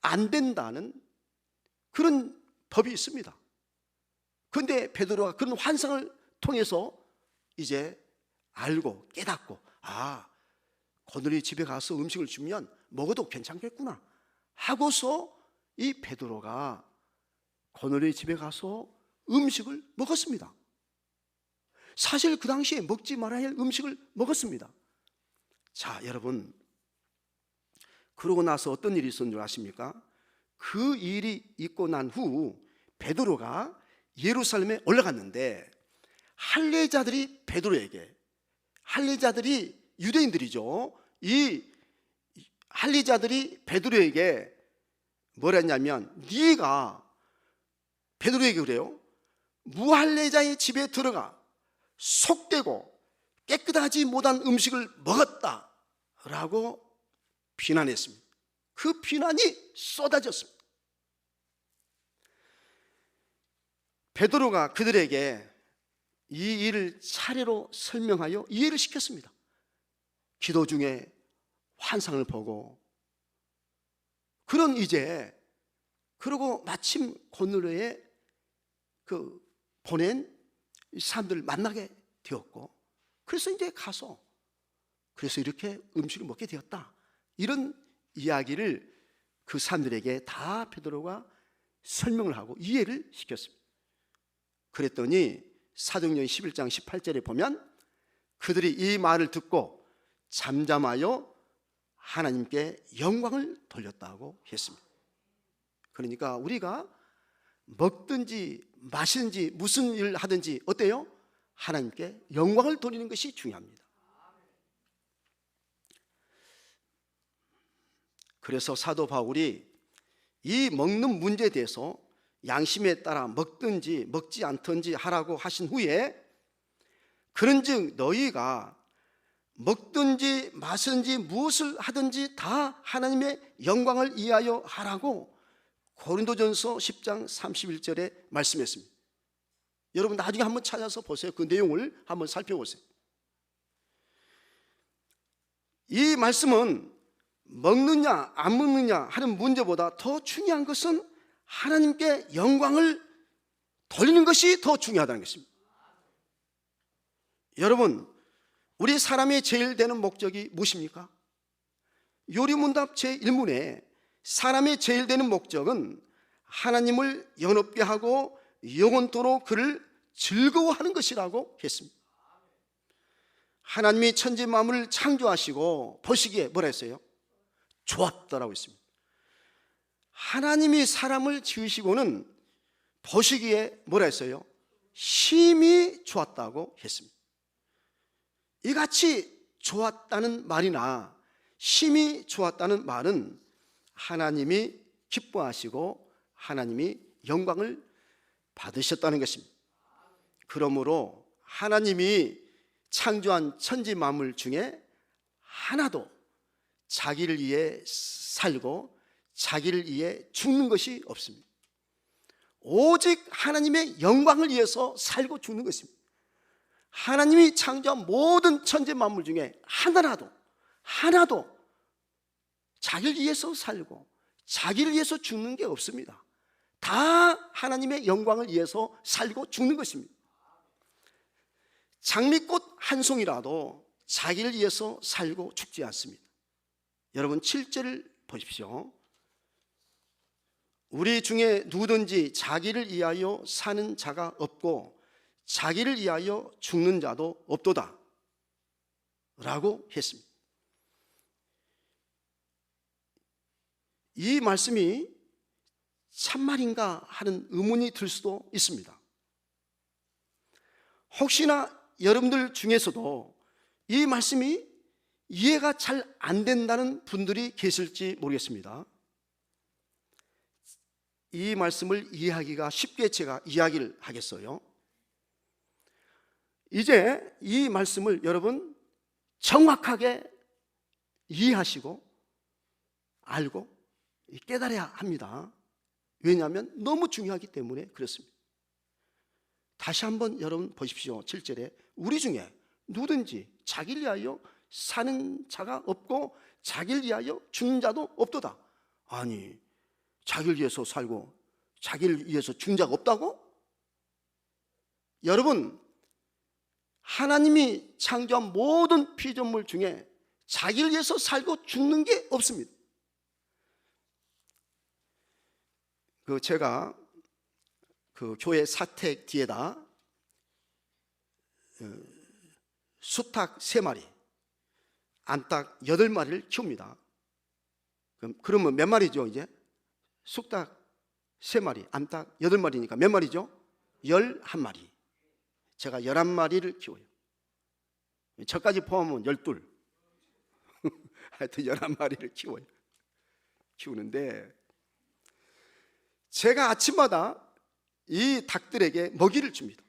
안 된다는 그런 법이 있습니다. 그런데 베드로가 그런 환상을 통해서 이제 알고 깨닫고 고넬료 집에 가서 음식을 주면 먹어도 괜찮겠구나 하고서 이 베드로가 고넬료 집에 가서 음식을 먹었습니다. 사실 그 당시에 먹지 말아야 할 음식을 먹었습니다. 자, 여러분, 그러고 나서 어떤 일이 있었는 줄 아십니까? 그 일이 있고 난 후 베드로가 예루살렘에 올라갔는데 할례자들이 베드로에게, 할례자들이 유대인들이죠, 이 할례자들이 베드로에게 뭐라 했냐면, 네가, 베드로에게 그래요, 무할례자의 집에 들어가 속되고 깨끗하지 못한 음식을 먹었다 라고 비난했습니다. 그 비난이 쏟아졌습니다. 베드로가 그들에게 이 일을 차례로 설명하여 이해를 시켰습니다. 기도 중에 환상을 보고, 그런 이제, 그러고 마침 고넬료에 보낸 사람들을 만나게 되었고, 그래서 이제 가서 그래서 이렇게 음식을 먹게 되었다, 이런 이야기를 그 사람들에게 다 베드로가 설명을 하고 이해를 시켰습니다. 그랬더니 사도행전 11장 18절에 보면 그들이 이 말을 듣고 잠잠하여 하나님께 영광을 돌렸다고 했습니다. 그러니까 우리가 먹든지 마시든지 무슨 일을 하든지 어때요? 하나님께 영광을 돌리는 것이 중요합니다. 그래서 사도 바울이 이 먹는 문제에 대해서 양심에 따라 먹든지 먹지 않든지 하라고 하신 후에, 그런즉 너희가 먹든지 마시든지 무엇을 하든지 다 하나님의 영광을 위하여 하라고 고린도전서 10장 31절에 말씀했습니다. 여러분 나중에 한번 찾아서 보세요. 그 내용을 한번 살펴보세요. 이 말씀은 먹느냐 안 먹느냐 하는 문제보다 더 중요한 것은 하나님께 영광을 돌리는 것이 더 중요하다는 것입니다. 여러분, 우리 사람의 제일 되는 목적이 무엇입니까? 요리문답 제1문에 사람의 제일 되는 목적은 하나님을 영업게 하고 영원토록 그를 즐거워하는 것이라고 했습니다. 하나님이 천지 만물을 창조하시고 보시기에 뭐라 했어요? 좋았다라고 했습니다. 하나님이 사람을 지으시고는 보시기에 뭐라 했어요? 심히 좋았다고 했습니다. 이같이 좋았다는 말이나 심히 좋았다는 말은 하나님이 기뻐하시고 하나님이 영광을 받으셨다는 것입니다. 그러므로 하나님이 창조한 천지 만물 중에 하나도 자기를 위해 살고 자기를 위해 죽는 것이 없습니다. 오직 하나님의 영광을 위해서 살고 죽는 것입니다. 하나님이 창조한 모든 천지 만물 중에 하나도 자기를 위해서 살고 자기를 위해서 죽는 게 없습니다. 다 하나님의 영광을 위해서 살고 죽는 것입니다. 장미꽃 한 송이라도 자기를 위해서 살고 죽지 않습니다. 여러분 7절을 보십시오. 우리 중에 누구든지 자기를 위하여 사는 자가 없고 자기를 위하여 죽는 자도 없도다 라고 했습니다. 이 말씀이 참말인가 하는 의문이 들 수도 있습니다. 혹시나 여러분들 중에서도 이 말씀이 이해가 잘 안 된다는 분들이 계실지 모르겠습니다. 이 말씀을 이해하기가 쉽게 제가 이야기를 하겠어요. 이제 이 말씀을 여러분 정확하게 이해하시고 알고 깨달아야 합니다. 왜냐하면 너무 중요하기 때문에 그렇습니다. 다시 한번 여러분 보십시오. 7절에 우리 중에 누구든지 자기를 위하여 사는 자가 없고 자기를 위하여 죽는 자도 없도다. 아니, 자기를 위해서 살고 자기를 위해서 죽는 자가 없다고? 여러분, 하나님이 창조한 모든 피조물 중에 자기를 위해서 살고 죽는 게 없습니다. 제가 교회 사택 뒤에다 수탉 3마리, 안닭 8마리를 키웁니다. 그러면 몇 마리죠 이제? 쑥닭 3마리, 암탉 8마리니까 몇 마리죠? 11마리. 제가 11마리를 키워요. 저까지 포함하면 12. 하여튼 11마리를 키워요. 키우는데 제가 아침마다 이 닭들에게 먹이를 줍니다.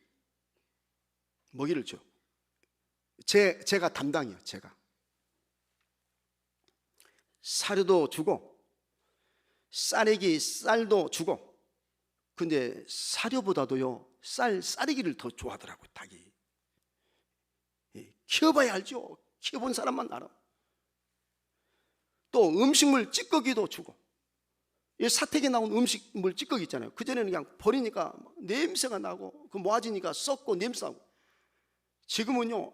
먹이를 줘. 제가 담당이에요. 제가 사료도 주고 쌀이기 쌀도 주고. 근데 사료보다도요 쌀이기를 더 좋아하더라고요. 닭이. 키워봐야 알죠. 키워본 사람만 알아. 또 음식물 찌꺼기도 주고. 이 사택에 나온 음식물 찌꺼기 있잖아요. 그전에는 그냥 버리니까 냄새가 나고 그 모아지니까 썩고 냄새 나고. 지금은요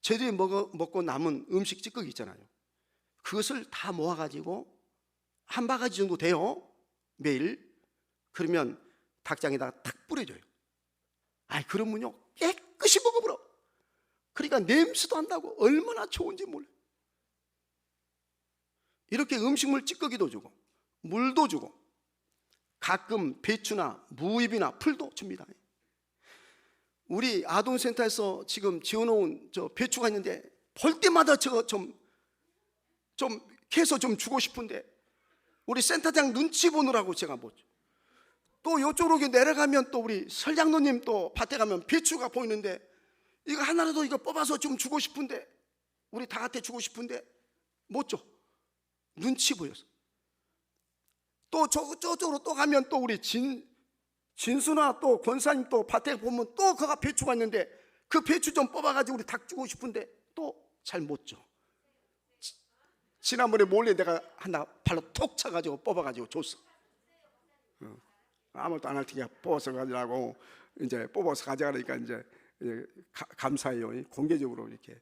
저희들이 먹고 남은 음식 찌꺼기 있잖아요. 그것을 다 모아가지고 한 바가지 정도 돼요 매일. 그러면 닭장에다가 탁 뿌려줘요. 그러면요 깨끗이 먹어버려. 그러니까 냄새도 안 나고 얼마나 좋은지 몰라요. 이렇게 음식물 찌꺼기도 주고 물도 주고 가끔 배추나 무잎이나 풀도 줍니다. 우리 아동센터에서 지금 지어놓은 저 배추가 있는데 볼 때마다 저거 좀 캐서 좀 주고 싶은데 우리 센터장 눈치 보느라고 제가 못 줘. 또 이쪽으로 내려가면 또 우리 설장로님 또 밭에 가면 배추가 보이는데 이거 하나라도 이거 뽑아서 좀 주고 싶은데 우리 닭한테 주고 싶은데 못 줘. 눈치 보여서. 또 저쪽으로 또 가면 또 우리 진수나 또 권사님 또 밭에 보면 또 거가 배추가 있는데 그 배추 좀 뽑아가지고 우리 닭 주고 싶은데 또 잘 못 줘. 지난번에 몰래 내가 하나 발로 톡 차가지고 뽑아가지고 줬어. 아무것도 안 할 테니까 뽑아서 가지라고 이제 뽑아서 가져가니까 이제 감사해요. 공개적으로 이렇게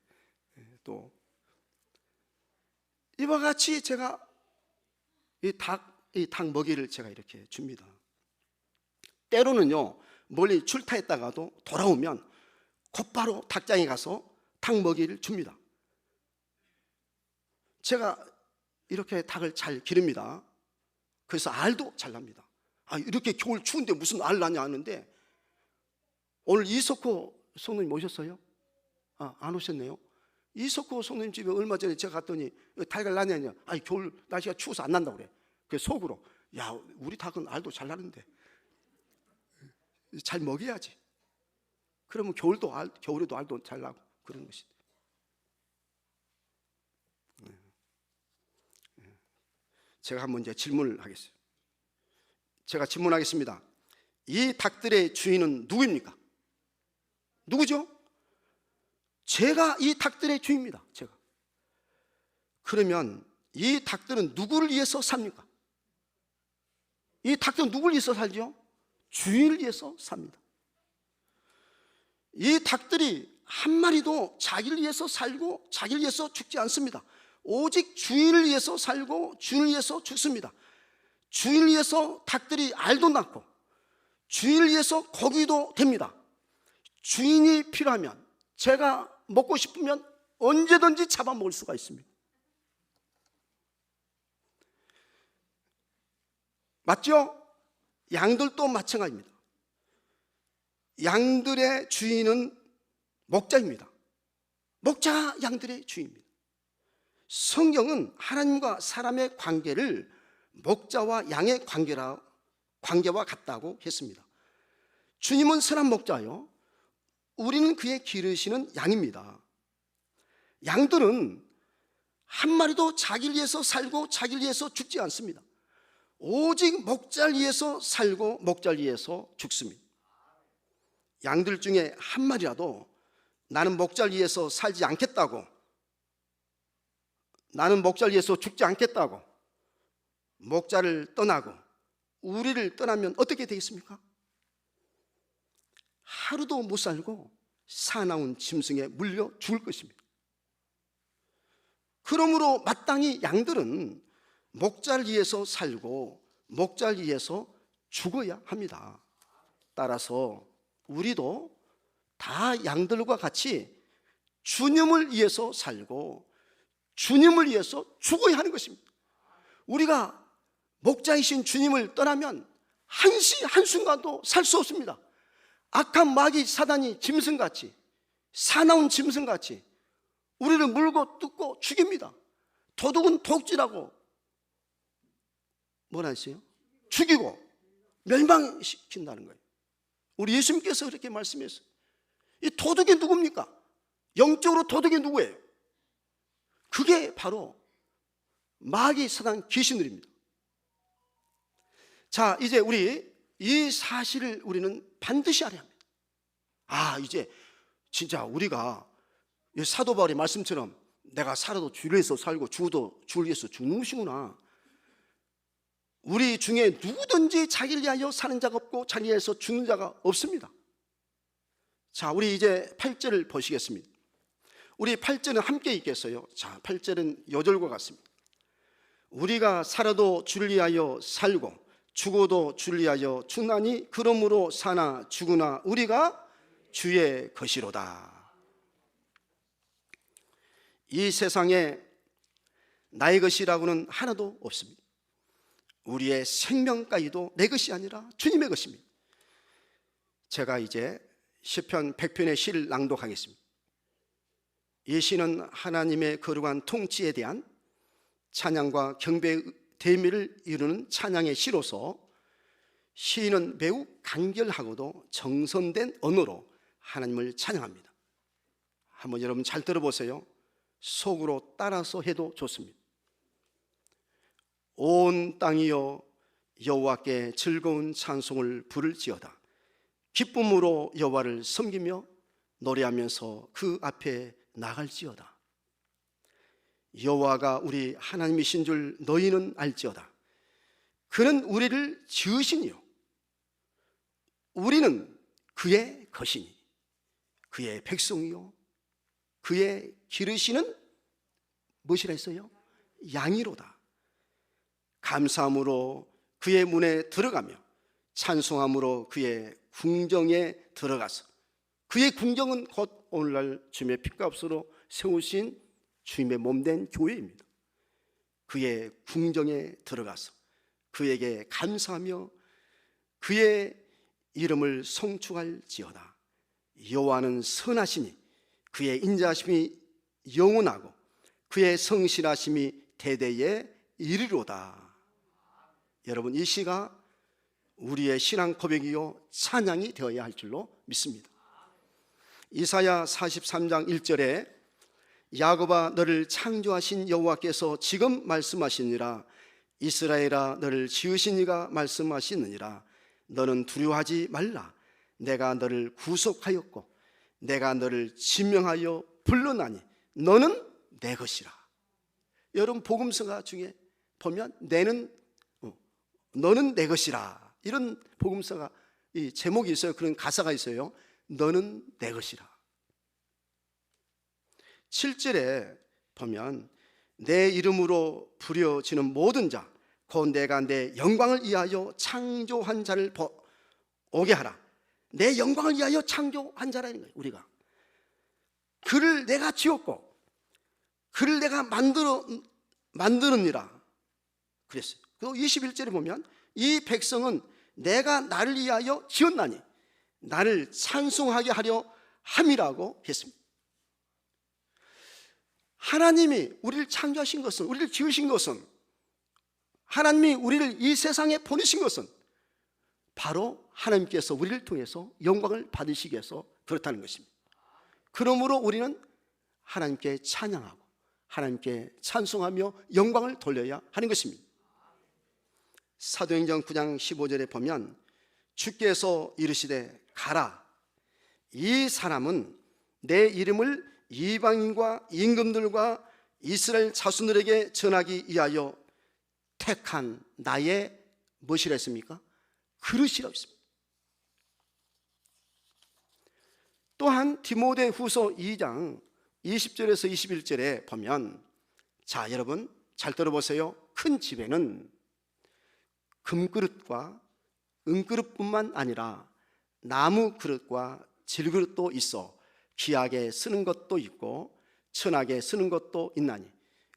또 이와 같이 제가 이 닭 먹이를 제가 이렇게 줍니다. 때로는요 멀리 출타했다가도 돌아오면 곧바로 닭장에 가서 닭 먹이를 줍니다. 제가 이렇게 닭을 잘 기릅니다. 그래서 알도 잘 납니다. 이렇게 겨울 추운데 무슨 알 나냐 하는데 오늘 이석호 성도님 오셨어요? 안 오셨네요. 이석호 성도님 집에 얼마 전에 제가 갔더니 닭을 나냐냐. 겨울 날씨가 추워서 안 난다고 그래. 그래서 속으로 우리 닭은 알도 잘 나는데 잘 먹여야지. 그러면 겨울에도 알도 잘 나고 그런 것이. 제가 한번 이제 질문을 하겠어요. 제가 질문하겠습니다. 이 닭들의 주인은 누구입니까? 누구죠? 제가 이 닭들의 주인입니다. 제가. 그러면 이 닭들은 누구를 위해서 삽니까? 이 닭들은 누구를 위해서 살죠? 주인을 위해서 삽니다. 이 닭들이 한 마리도 자기를 위해서 살고 자기를 위해서 죽지 않습니다. 오직 주인을 위해서 살고 주인을 위해서 죽습니다. 주인을 위해서 닭들이 알도 낳고 주인을 위해서 고기도 됩니다. 주인이 필요하면 제가 먹고 싶으면 언제든지 잡아먹을 수가 있습니다. 맞죠? 양들도 마찬가지입니다. 양들의 주인은 목자입니다. 목자가 양들의 주인입니다. 성경은 하나님과 사람의 관계를 목자와 양의 관계와 같다고 했습니다. 주님은 선한 목자요, 우리는 그의 기르시는 양입니다. 양들은 한 마리도 자기를 위해서 살고 자기를 위해서 죽지 않습니다. 오직 목자를 위해서 살고 목자를 위해서 죽습니다. 양들 중에 한 마리라도 나는 목자를 위해서 살지 않겠다고, 나는 목자를 위해서 죽지 않겠다고 목자를 떠나고 우리를 떠나면 어떻게 되겠습니까? 하루도 못 살고 사나운 짐승에 물려 죽을 것입니다. 그러므로 마땅히 양들은 목자를 위해서 살고 목자를 위해서 죽어야 합니다. 따라서 우리도 다 양들과 같이 주님을 위해서 살고 주님을 위해서 죽어야 하는 것입니다. 우리가 목자이신 주님을 떠나면 한순간도 살 수 없습니다. 악한 마귀 사단이 짐승같이, 사나운 짐승같이 우리를 물고 뜯고 죽입니다. 도둑은 독질하고 뭐라 했어요? 죽이고 멸망시킨다는 거예요. 우리 예수님께서 그렇게 말씀했어요. 이 도둑이 누굽니까? 영적으로 도둑이 누구예요? 그게 바로 마귀 사단 귀신들입니다. 자, 이제 우리 이 사실을 우리는 반드시 알아야 합니다. 이제 진짜 우리가 사도 바울의 말씀처럼 내가 살아도 주를 위해서 살고 죽어도 주를 위해서 죽는 것이구나. 우리 중에 누구든지 자기를 위하여 사는 자가 없고 자기를 위해서 죽는 자가 없습니다. 자, 우리 이제 8절을 보시겠습니다. 우리 8절은 함께 읽겠어요. 자, 8절은 여절과 같습니다. 우리가 살아도 주를 위하여 살고 죽어도 주를 위하여 죽나니 그러므로 사나 죽으나 우리가 주의 것이로다. 이 세상에 나의 것이라고는 하나도 없습니다. 우리의 생명까지도 내 것이 아니라 주님의 것입니다. 제가 이제 시편 100편의 시를 낭독하겠습니다. 이 시는 하나님의 거룩한 통치에 대한 찬양과 경배의 대미를 이루는 찬양의 시로서 시인은 매우 간결하고도 정선된 언어로 하나님을 찬양합니다. 한번 여러분 잘 들어보세요. 속으로 따라서 해도 좋습니다. 온 땅이여 여호와께 즐거운 찬송을 부를지어다. 기쁨으로 여호와를 섬기며 노래하면서 그 앞에 나갈지어다. 여호와가 우리 하나님이신 줄 너희는 알지어다. 그는 우리를 지으시니요 우리는 그의 것이니 그의 백성이요 그의 기르시는 무엇이라 했어요? 양이로다. 감사함으로 그의 문에 들어가며 찬송함으로 그의 궁정에 들어가서, 그의 궁정은 곧 오늘날 주님의 핏값으로 세우신 주님의 몸된 교회입니다. 그의 궁정에 들어가서 그에게 감사하며 그의 이름을 송축할지어다. 여호와는 선하시니 그의 인자하심이 영원하고 그의 성실하심이 대대에 이르로다. 여러분, 이 시가 우리의 신앙 고백이요 찬양이 되어야 할 줄로 믿습니다. 이사야 43장 1절에 야곱아 너를 창조하신 여호와께서 지금 말씀하시니라. 이스라엘아 너를 지으신 이가 말씀하시느니라. 너는 두려워하지 말라. 내가 너를 구속하였고 내가 너를 지명하여 불러나니 너는 내 것이라. 여러분, 복음서가 중에 보면 너는 내 것이라, 이런 복음서가 이 제목이 있어요. 그런 가사가 있어요. 너는 내 것이라. 7절에 보면 내 이름으로 부려지는 모든 자 곧 내가 내 영광을 위하여 창조한 자를 오게 하라. 내 영광을 위하여 창조한 자라는 거예요. 우리가 그를 내가 지었고 그를 내가 만드느니라 그랬어요. 그리고 21절에 보면 이 백성은 내가 나를 위하여 지었나니 나를 찬송하게 하려 함이라고 했습니다. 하나님이 우리를 창조하신 것은, 우리를 지으신 것은, 하나님이 우리를 이 세상에 보내신 것은 바로 하나님께서 우리를 통해서 영광을 받으시기 위해서 그렇다는 것입니다. 그러므로 우리는 하나님께 찬양하고 하나님께 찬송하며 영광을 돌려야 하는 것입니다. 사도행전 9장 15절에 보면 주께서 이르시되 가라. 이 사람은 내 이름을 이방인과 임금들과 이스라엘 자손들에게 전하기 위하여 택한 나의 무엇이라 했습니까? 그릇이라고 했습니다. 또한 디모데후서 2장 20절에서 21절에 보면, 자 여러분 잘 들어보세요. 큰 집에는 금그릇과 은그릇뿐만 아니라 나무 그릇과 질그릇도 있어 귀하게 쓰는 것도 있고 천하게 쓰는 것도 있나니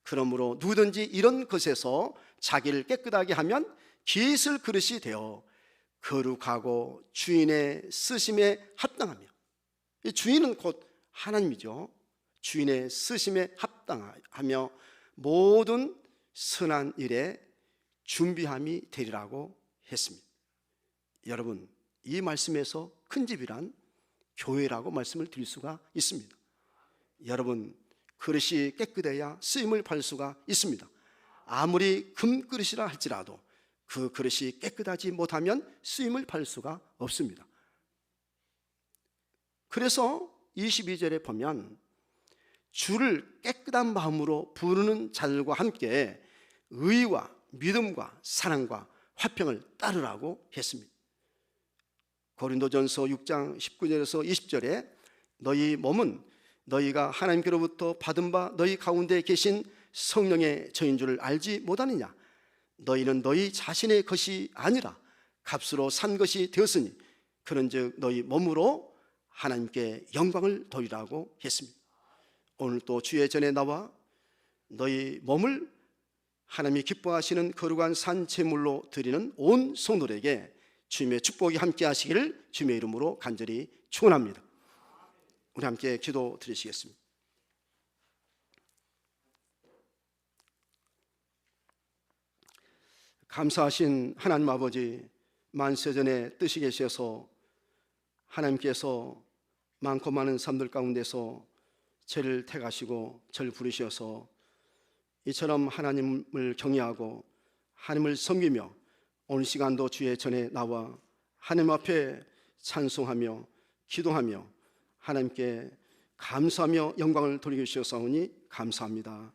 그러므로 누구든지 이런 것에서 자기를 깨끗하게 하면 기슬 그릇이 되어 거룩하고 주인의 쓰심에 합당하며, 이 주인은 곧 하나님이죠. 주인의 쓰심에 합당하며 모든 선한 일에 준비함이 되리라고 했습니다. 여러분, 이 말씀에서 큰 집이란 교회라고 말씀을 드릴 수가 있습니다. 여러분, 그릇이 깨끗해야 쓰임을 받을 수가 있습니다. 아무리 금그릇이라 할지라도 그 그릇이 깨끗하지 못하면 쓰임을 받을 수가 없습니다. 그래서 22절에 보면 주를 깨끗한 마음으로 부르는 자들과 함께 의와 믿음과 사랑과 화평을 따르라고 했습니다. 고린도전서 6장 19절에서 20절에 너희 몸은 너희가 하나님께로부터 받은 바 너희 가운데 계신 성령의 저인 줄을 알지 못하느냐? 너희는 너희 자신의 것이 아니라 값으로 산 것이 되었으니 그런즉 너희 몸으로 하나님께 영광을 돌리라고 했습니다. 오늘 또 주의 전에 나와 너희 몸을 하나님이 기뻐하시는 거룩한 산 제물로 드리는 온 성도들에게 주님의 축복이 함께 하시기를 주님의 이름으로 간절히 축원합니다. 우리 함께 기도 드리시겠습니다. 감사하신 하나님 아버지, 만세전에 뜻이 계셔서 하나님께서 많고 많은 사람들 가운데서 저를 택하시고 저를 부르셔서 이처럼 하나님을 경외하고 하나님을 섬기며 오늘 시간도 주의 전에 나와 하나님 앞에 찬송하며 기도하며 하나님께 감사하며 영광을 돌리게 주셨사오니 감사합니다.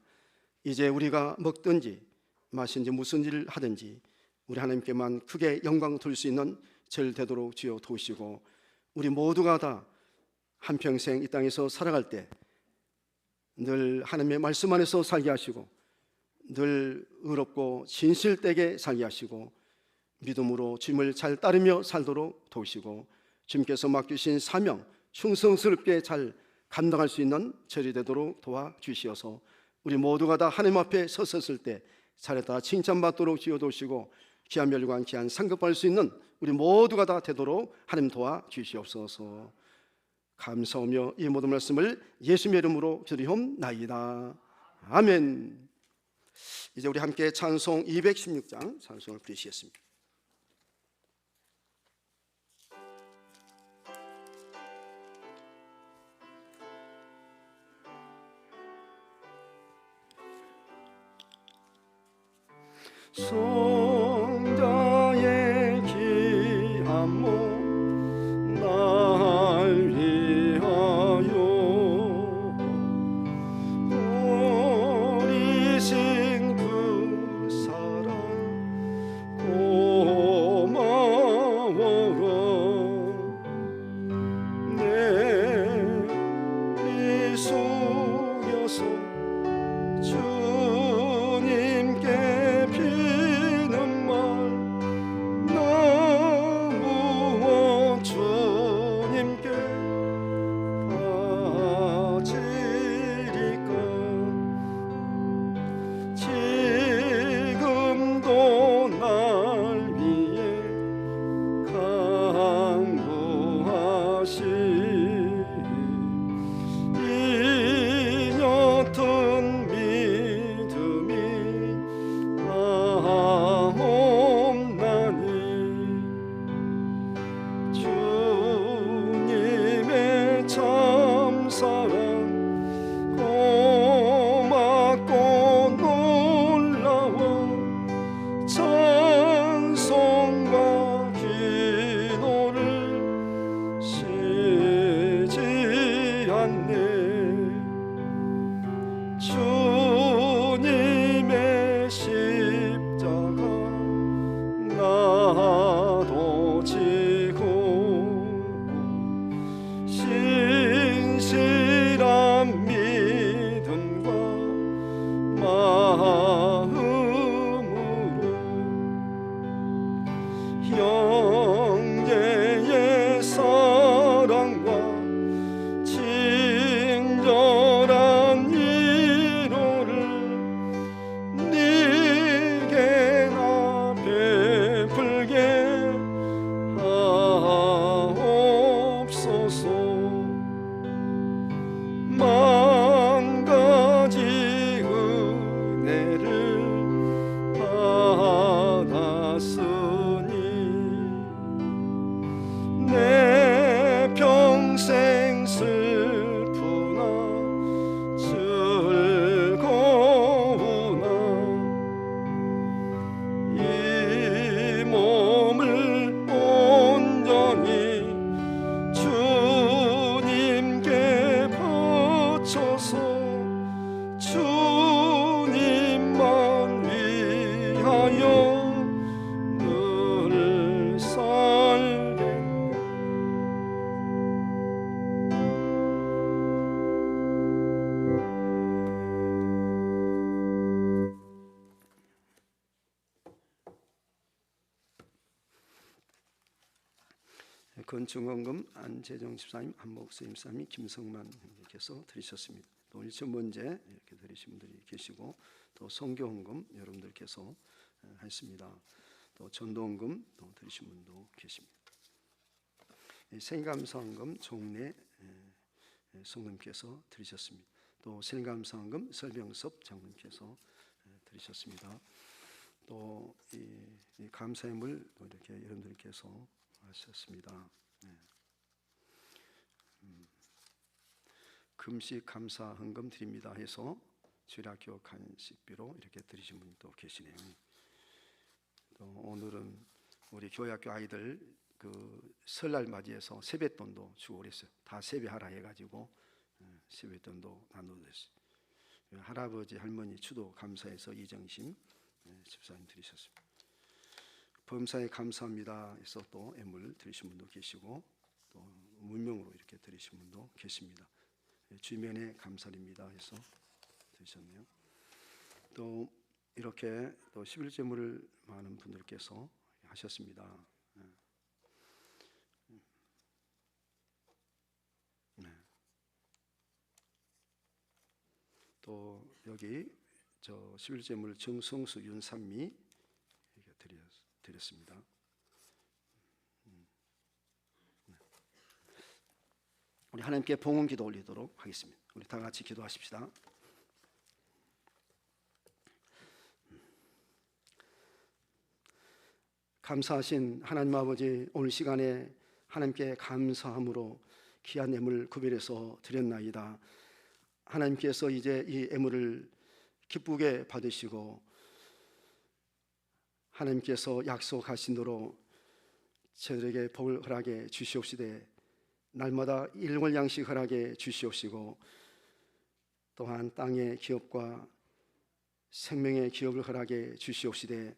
이제 우리가 먹든지 마신지 무슨 일을 하든지 우리 하나님께만 크게 영광 돌릴 수 있는 절 되도록 주여 도우시고, 우리 모두가 다 한평생 이 땅에서 살아갈 때 늘 하나님의 말씀 안에서 살게 하시고 늘 의롭고 진실되게 살게 하시고 믿음으로 주님을 잘 따르며 살도록 도우시고 주님께서 맡기신 사명 충성스럽게 잘 감당할 수 있는 절이 되도록 도와주시어서 우리 모두가 다 하나님 앞에 섰을 때 잘했다 칭찬받도록 지어도시고 귀한 멸관 귀한 상급받을 수 있는 우리 모두가 다 되도록 하나님 도와주시옵소서. 감사하며 이 모든 말씀을 예수님의 이름으로 기도하옵나이다. 아멘. 이제 우리 함께 찬송 216장 찬송을 부르시겠습니다. 성자의 귀한 몸 날 위하여 버리신 그 사랑 고마워라. 내 속여서 주님께 비는 말 너무 주님께 바치리까. 지금도 날 위해 강구하시 이 옅은 믿음이 하옵나니 주님의 참사랑 고맙고 놀라워 찬송과 기도를 쉬지 않네. 주님의 십자가 나도 지고 신실한 믿음과 마음으로 형제의 사랑과 친절한 위로를 건축원금 안재정 집사님, 한목수임 집사님, 김성만 님께서 드리셨습니다. 또 일천번제 이렇게 드리신 분들이 계시고, 또 성교원금 여러분들께서 했습니다. 또 전도원금 또 드리신 분도 계십니다. 생감사원금 종래 성님께서 드리셨습니다. 또 생감사원금 설병섭 장로님께서 드리셨습니다. 또 이 감사의물 이렇게 여러분들께서 하셨습니다. 금식 감사 헌금 드립니다 해서 주일학교 간식비로 이렇게 드리신 분도 계시네요. 또 오늘은 우리 교회학교 아이들 그 설날 맞이해서 세뱃돈도 주고 그랬어요. 다 세배하라 해가지고 세뱃돈도 나눠드렸어요. 할아버지 할머니 추도 감사해서 이정심 집사님 드리셨습니다. 범사에 감사합니다 해서 또 애물 드리신 분도 계시고, 또 문명으로 이렇게 드리신 분도 계십니다. 주면에 감사드립니다 해서 드리셨네요. 또 이렇게 또 11제물을 많은 분들께서 하셨습니다. 또 여기 저 11제물 정성수 윤삼미 이렇게 드렸습니다. 우리 하나님께 봉헌 기도 올리도록 하겠습니다. 우리 다 같이 기도하십시다. 감사하신 하나님 아버지, 오늘 시간에 하나님께 감사함으로 귀한 예물 구별해서 드렸나이다. 하나님께서 이제 이 예물을 기쁘게 받으시고 하나님께서 약속하신 대로 저들에게 복을 허락해 주시옵시되 날마다 일용할 양식 허락해 주시옵시고, 또한 땅의 기업과 생명의 기업을 허락해 주시옵시되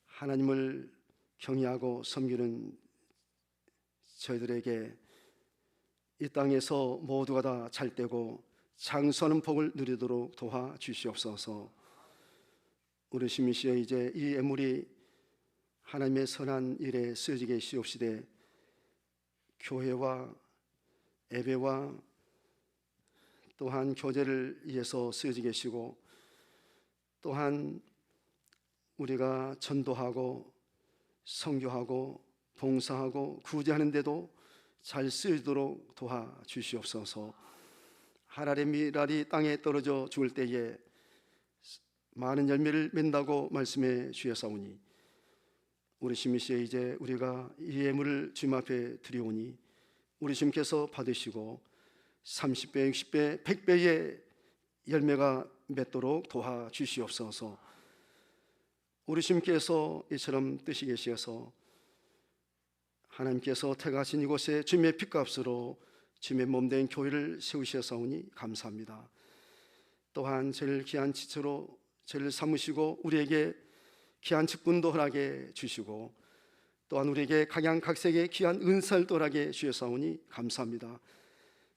하나님을 경외하고 섬기는 저희들에게 이 땅에서 모두가 다 잘되고 장수하는 복을 누리도록 도와 주시옵소서. 우리 시민시여 이제 이 예물이 하나님의 선한 일에 쓰여지게 시옵시되 교회와 예배와 또한 교제를 위해서 쓰여지게 하시고, 또한 우리가 전도하고 선교하고 봉사하고 구제하는 데도 잘 쓰이도록 도와주시옵소서. 하나님의 미랄이 땅에 떨어져 죽을 때에 많은 열매를 맺는다고 말씀해 주셨사오니 우리 주님께서 이제 우리가 이 예물을 주님 앞에 드리오니 우리 주님께서 받으시고 30배, 60배, 100배의 열매가 맺도록 도와주시옵소서. 우리 주님께서 이처럼 뜻이 계시어서 하나님께서 택하신 이곳에 주님의 피값으로 주님의 몸된 교회를 세우셨사오니 감사합니다. 또한 저를 귀한 지체로 저를 삼으시고 우리에게 귀한 직분도 허락해 주시고, 또한 우리에게 각양각색의 귀한 은사를 허락해 주셨사오니 감사합니다.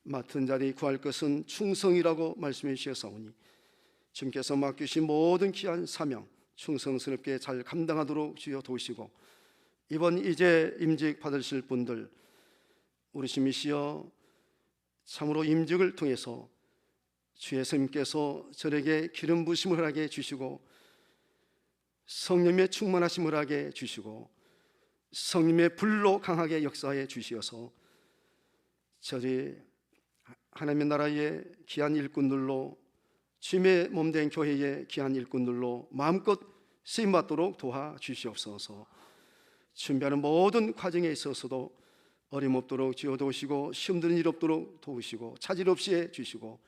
맡은 자리 구할 것은 충성이라고 말씀해 주셨사오니 주님께서 맡기신 모든 귀한 사명 충성스럽게 잘 감당하도록 주여 도우시고, 이번 이제 임직 받으실 분들 우리 주님이시여 참으로 임직을 통해서 주 예수님께서 저에게 기름 부으심을 하게 주시고 성령의 충만하심을 하게 주시고 성령의 불로 강하게 역사해 주시어서 저희 하나님의 나라의 귀한 일꾼들로 주님의 몸된 교회의 귀한 일꾼들로 마음껏 쓰임받도록 도와주시옵소서. 준비하는 모든 과정에 있어서도 어림없도록 지어 도우시고 시험 드는 일 없도록 도우시고 차질 없이 해주시고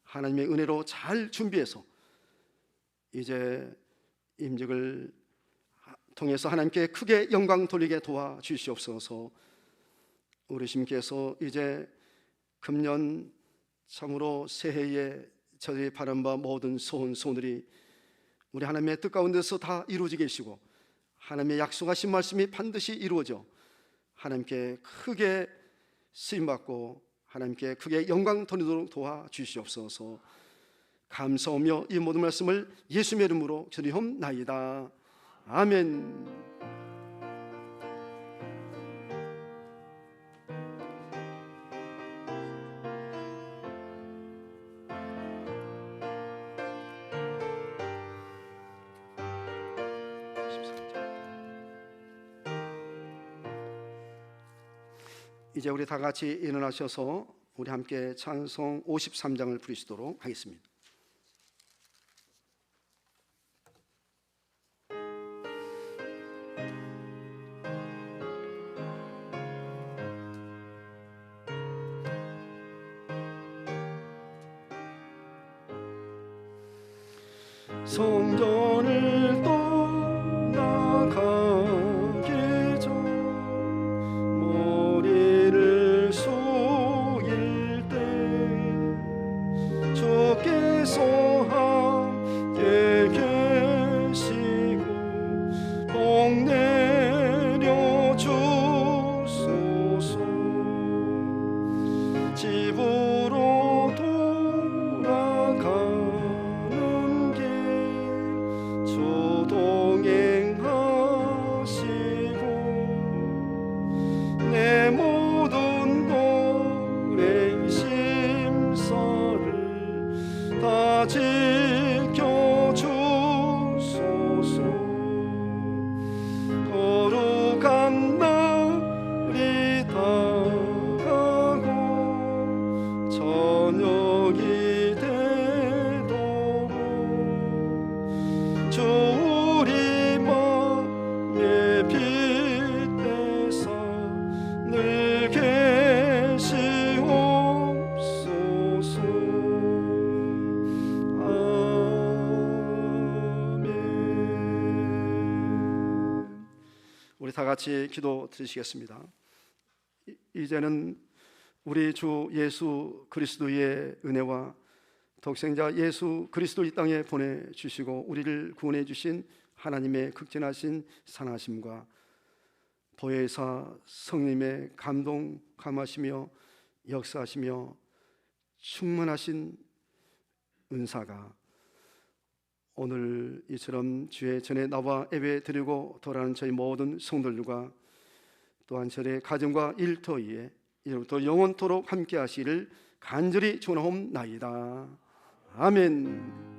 하나님의 은혜로 잘 준비해서 이제 임직을 통해서 하나님께 크게 영광 돌리게 도와주시옵소서. 우리 주님께서 이제 금년 참으로 새해에 저희 바람바 모든 소원들이 우리 하나님의 뜻 가운데서 다 이루어지게 하시고 하나님의 약속하신 말씀이 반드시 이루어져 하나님께 크게 쓰임받고 하나님께 크게 영광 돌리도록 도와주시옵소서. 감사하며 이 모든 말씀을 예수님의 이름으로 드리옵나이다. 아멘. 이제 우리 다 같이 일어나셔서 우리 함께 찬송 53장을 부르시도록 하겠습니다. 성전을 떠나가기 전 머리를 숙일 때 주께서 함께 계시고 복 내려 주소서. 집으로 돌아가는 길 동행하시고 내 모든 불행 심사를 다 지켜주소서. 거룩한 날이 다가고 저녁이 되도록 주 우리 맘에 빗대사 늘 계시옵소서. 아멘. 우리 다 같이 기도 드리시겠습니다. 이제는 우리 주 예수 그리스도의 은혜와 독생자 예수 그리스도 이 땅에 보내주시고 우리를 구원해 주신 하나님의 극진하신 선하심과 보혜사 성령님의 감동 감하시며 역사하시며 충만하신 은사가 오늘 이처럼 주의 전에 나와 예배 드리고 돌아가는 저희 모든 성도들과 또한 저의 가정과 일터에 이제부터 영원토록 함께 하시기를 간절히 축원하옵나이다. 아멘.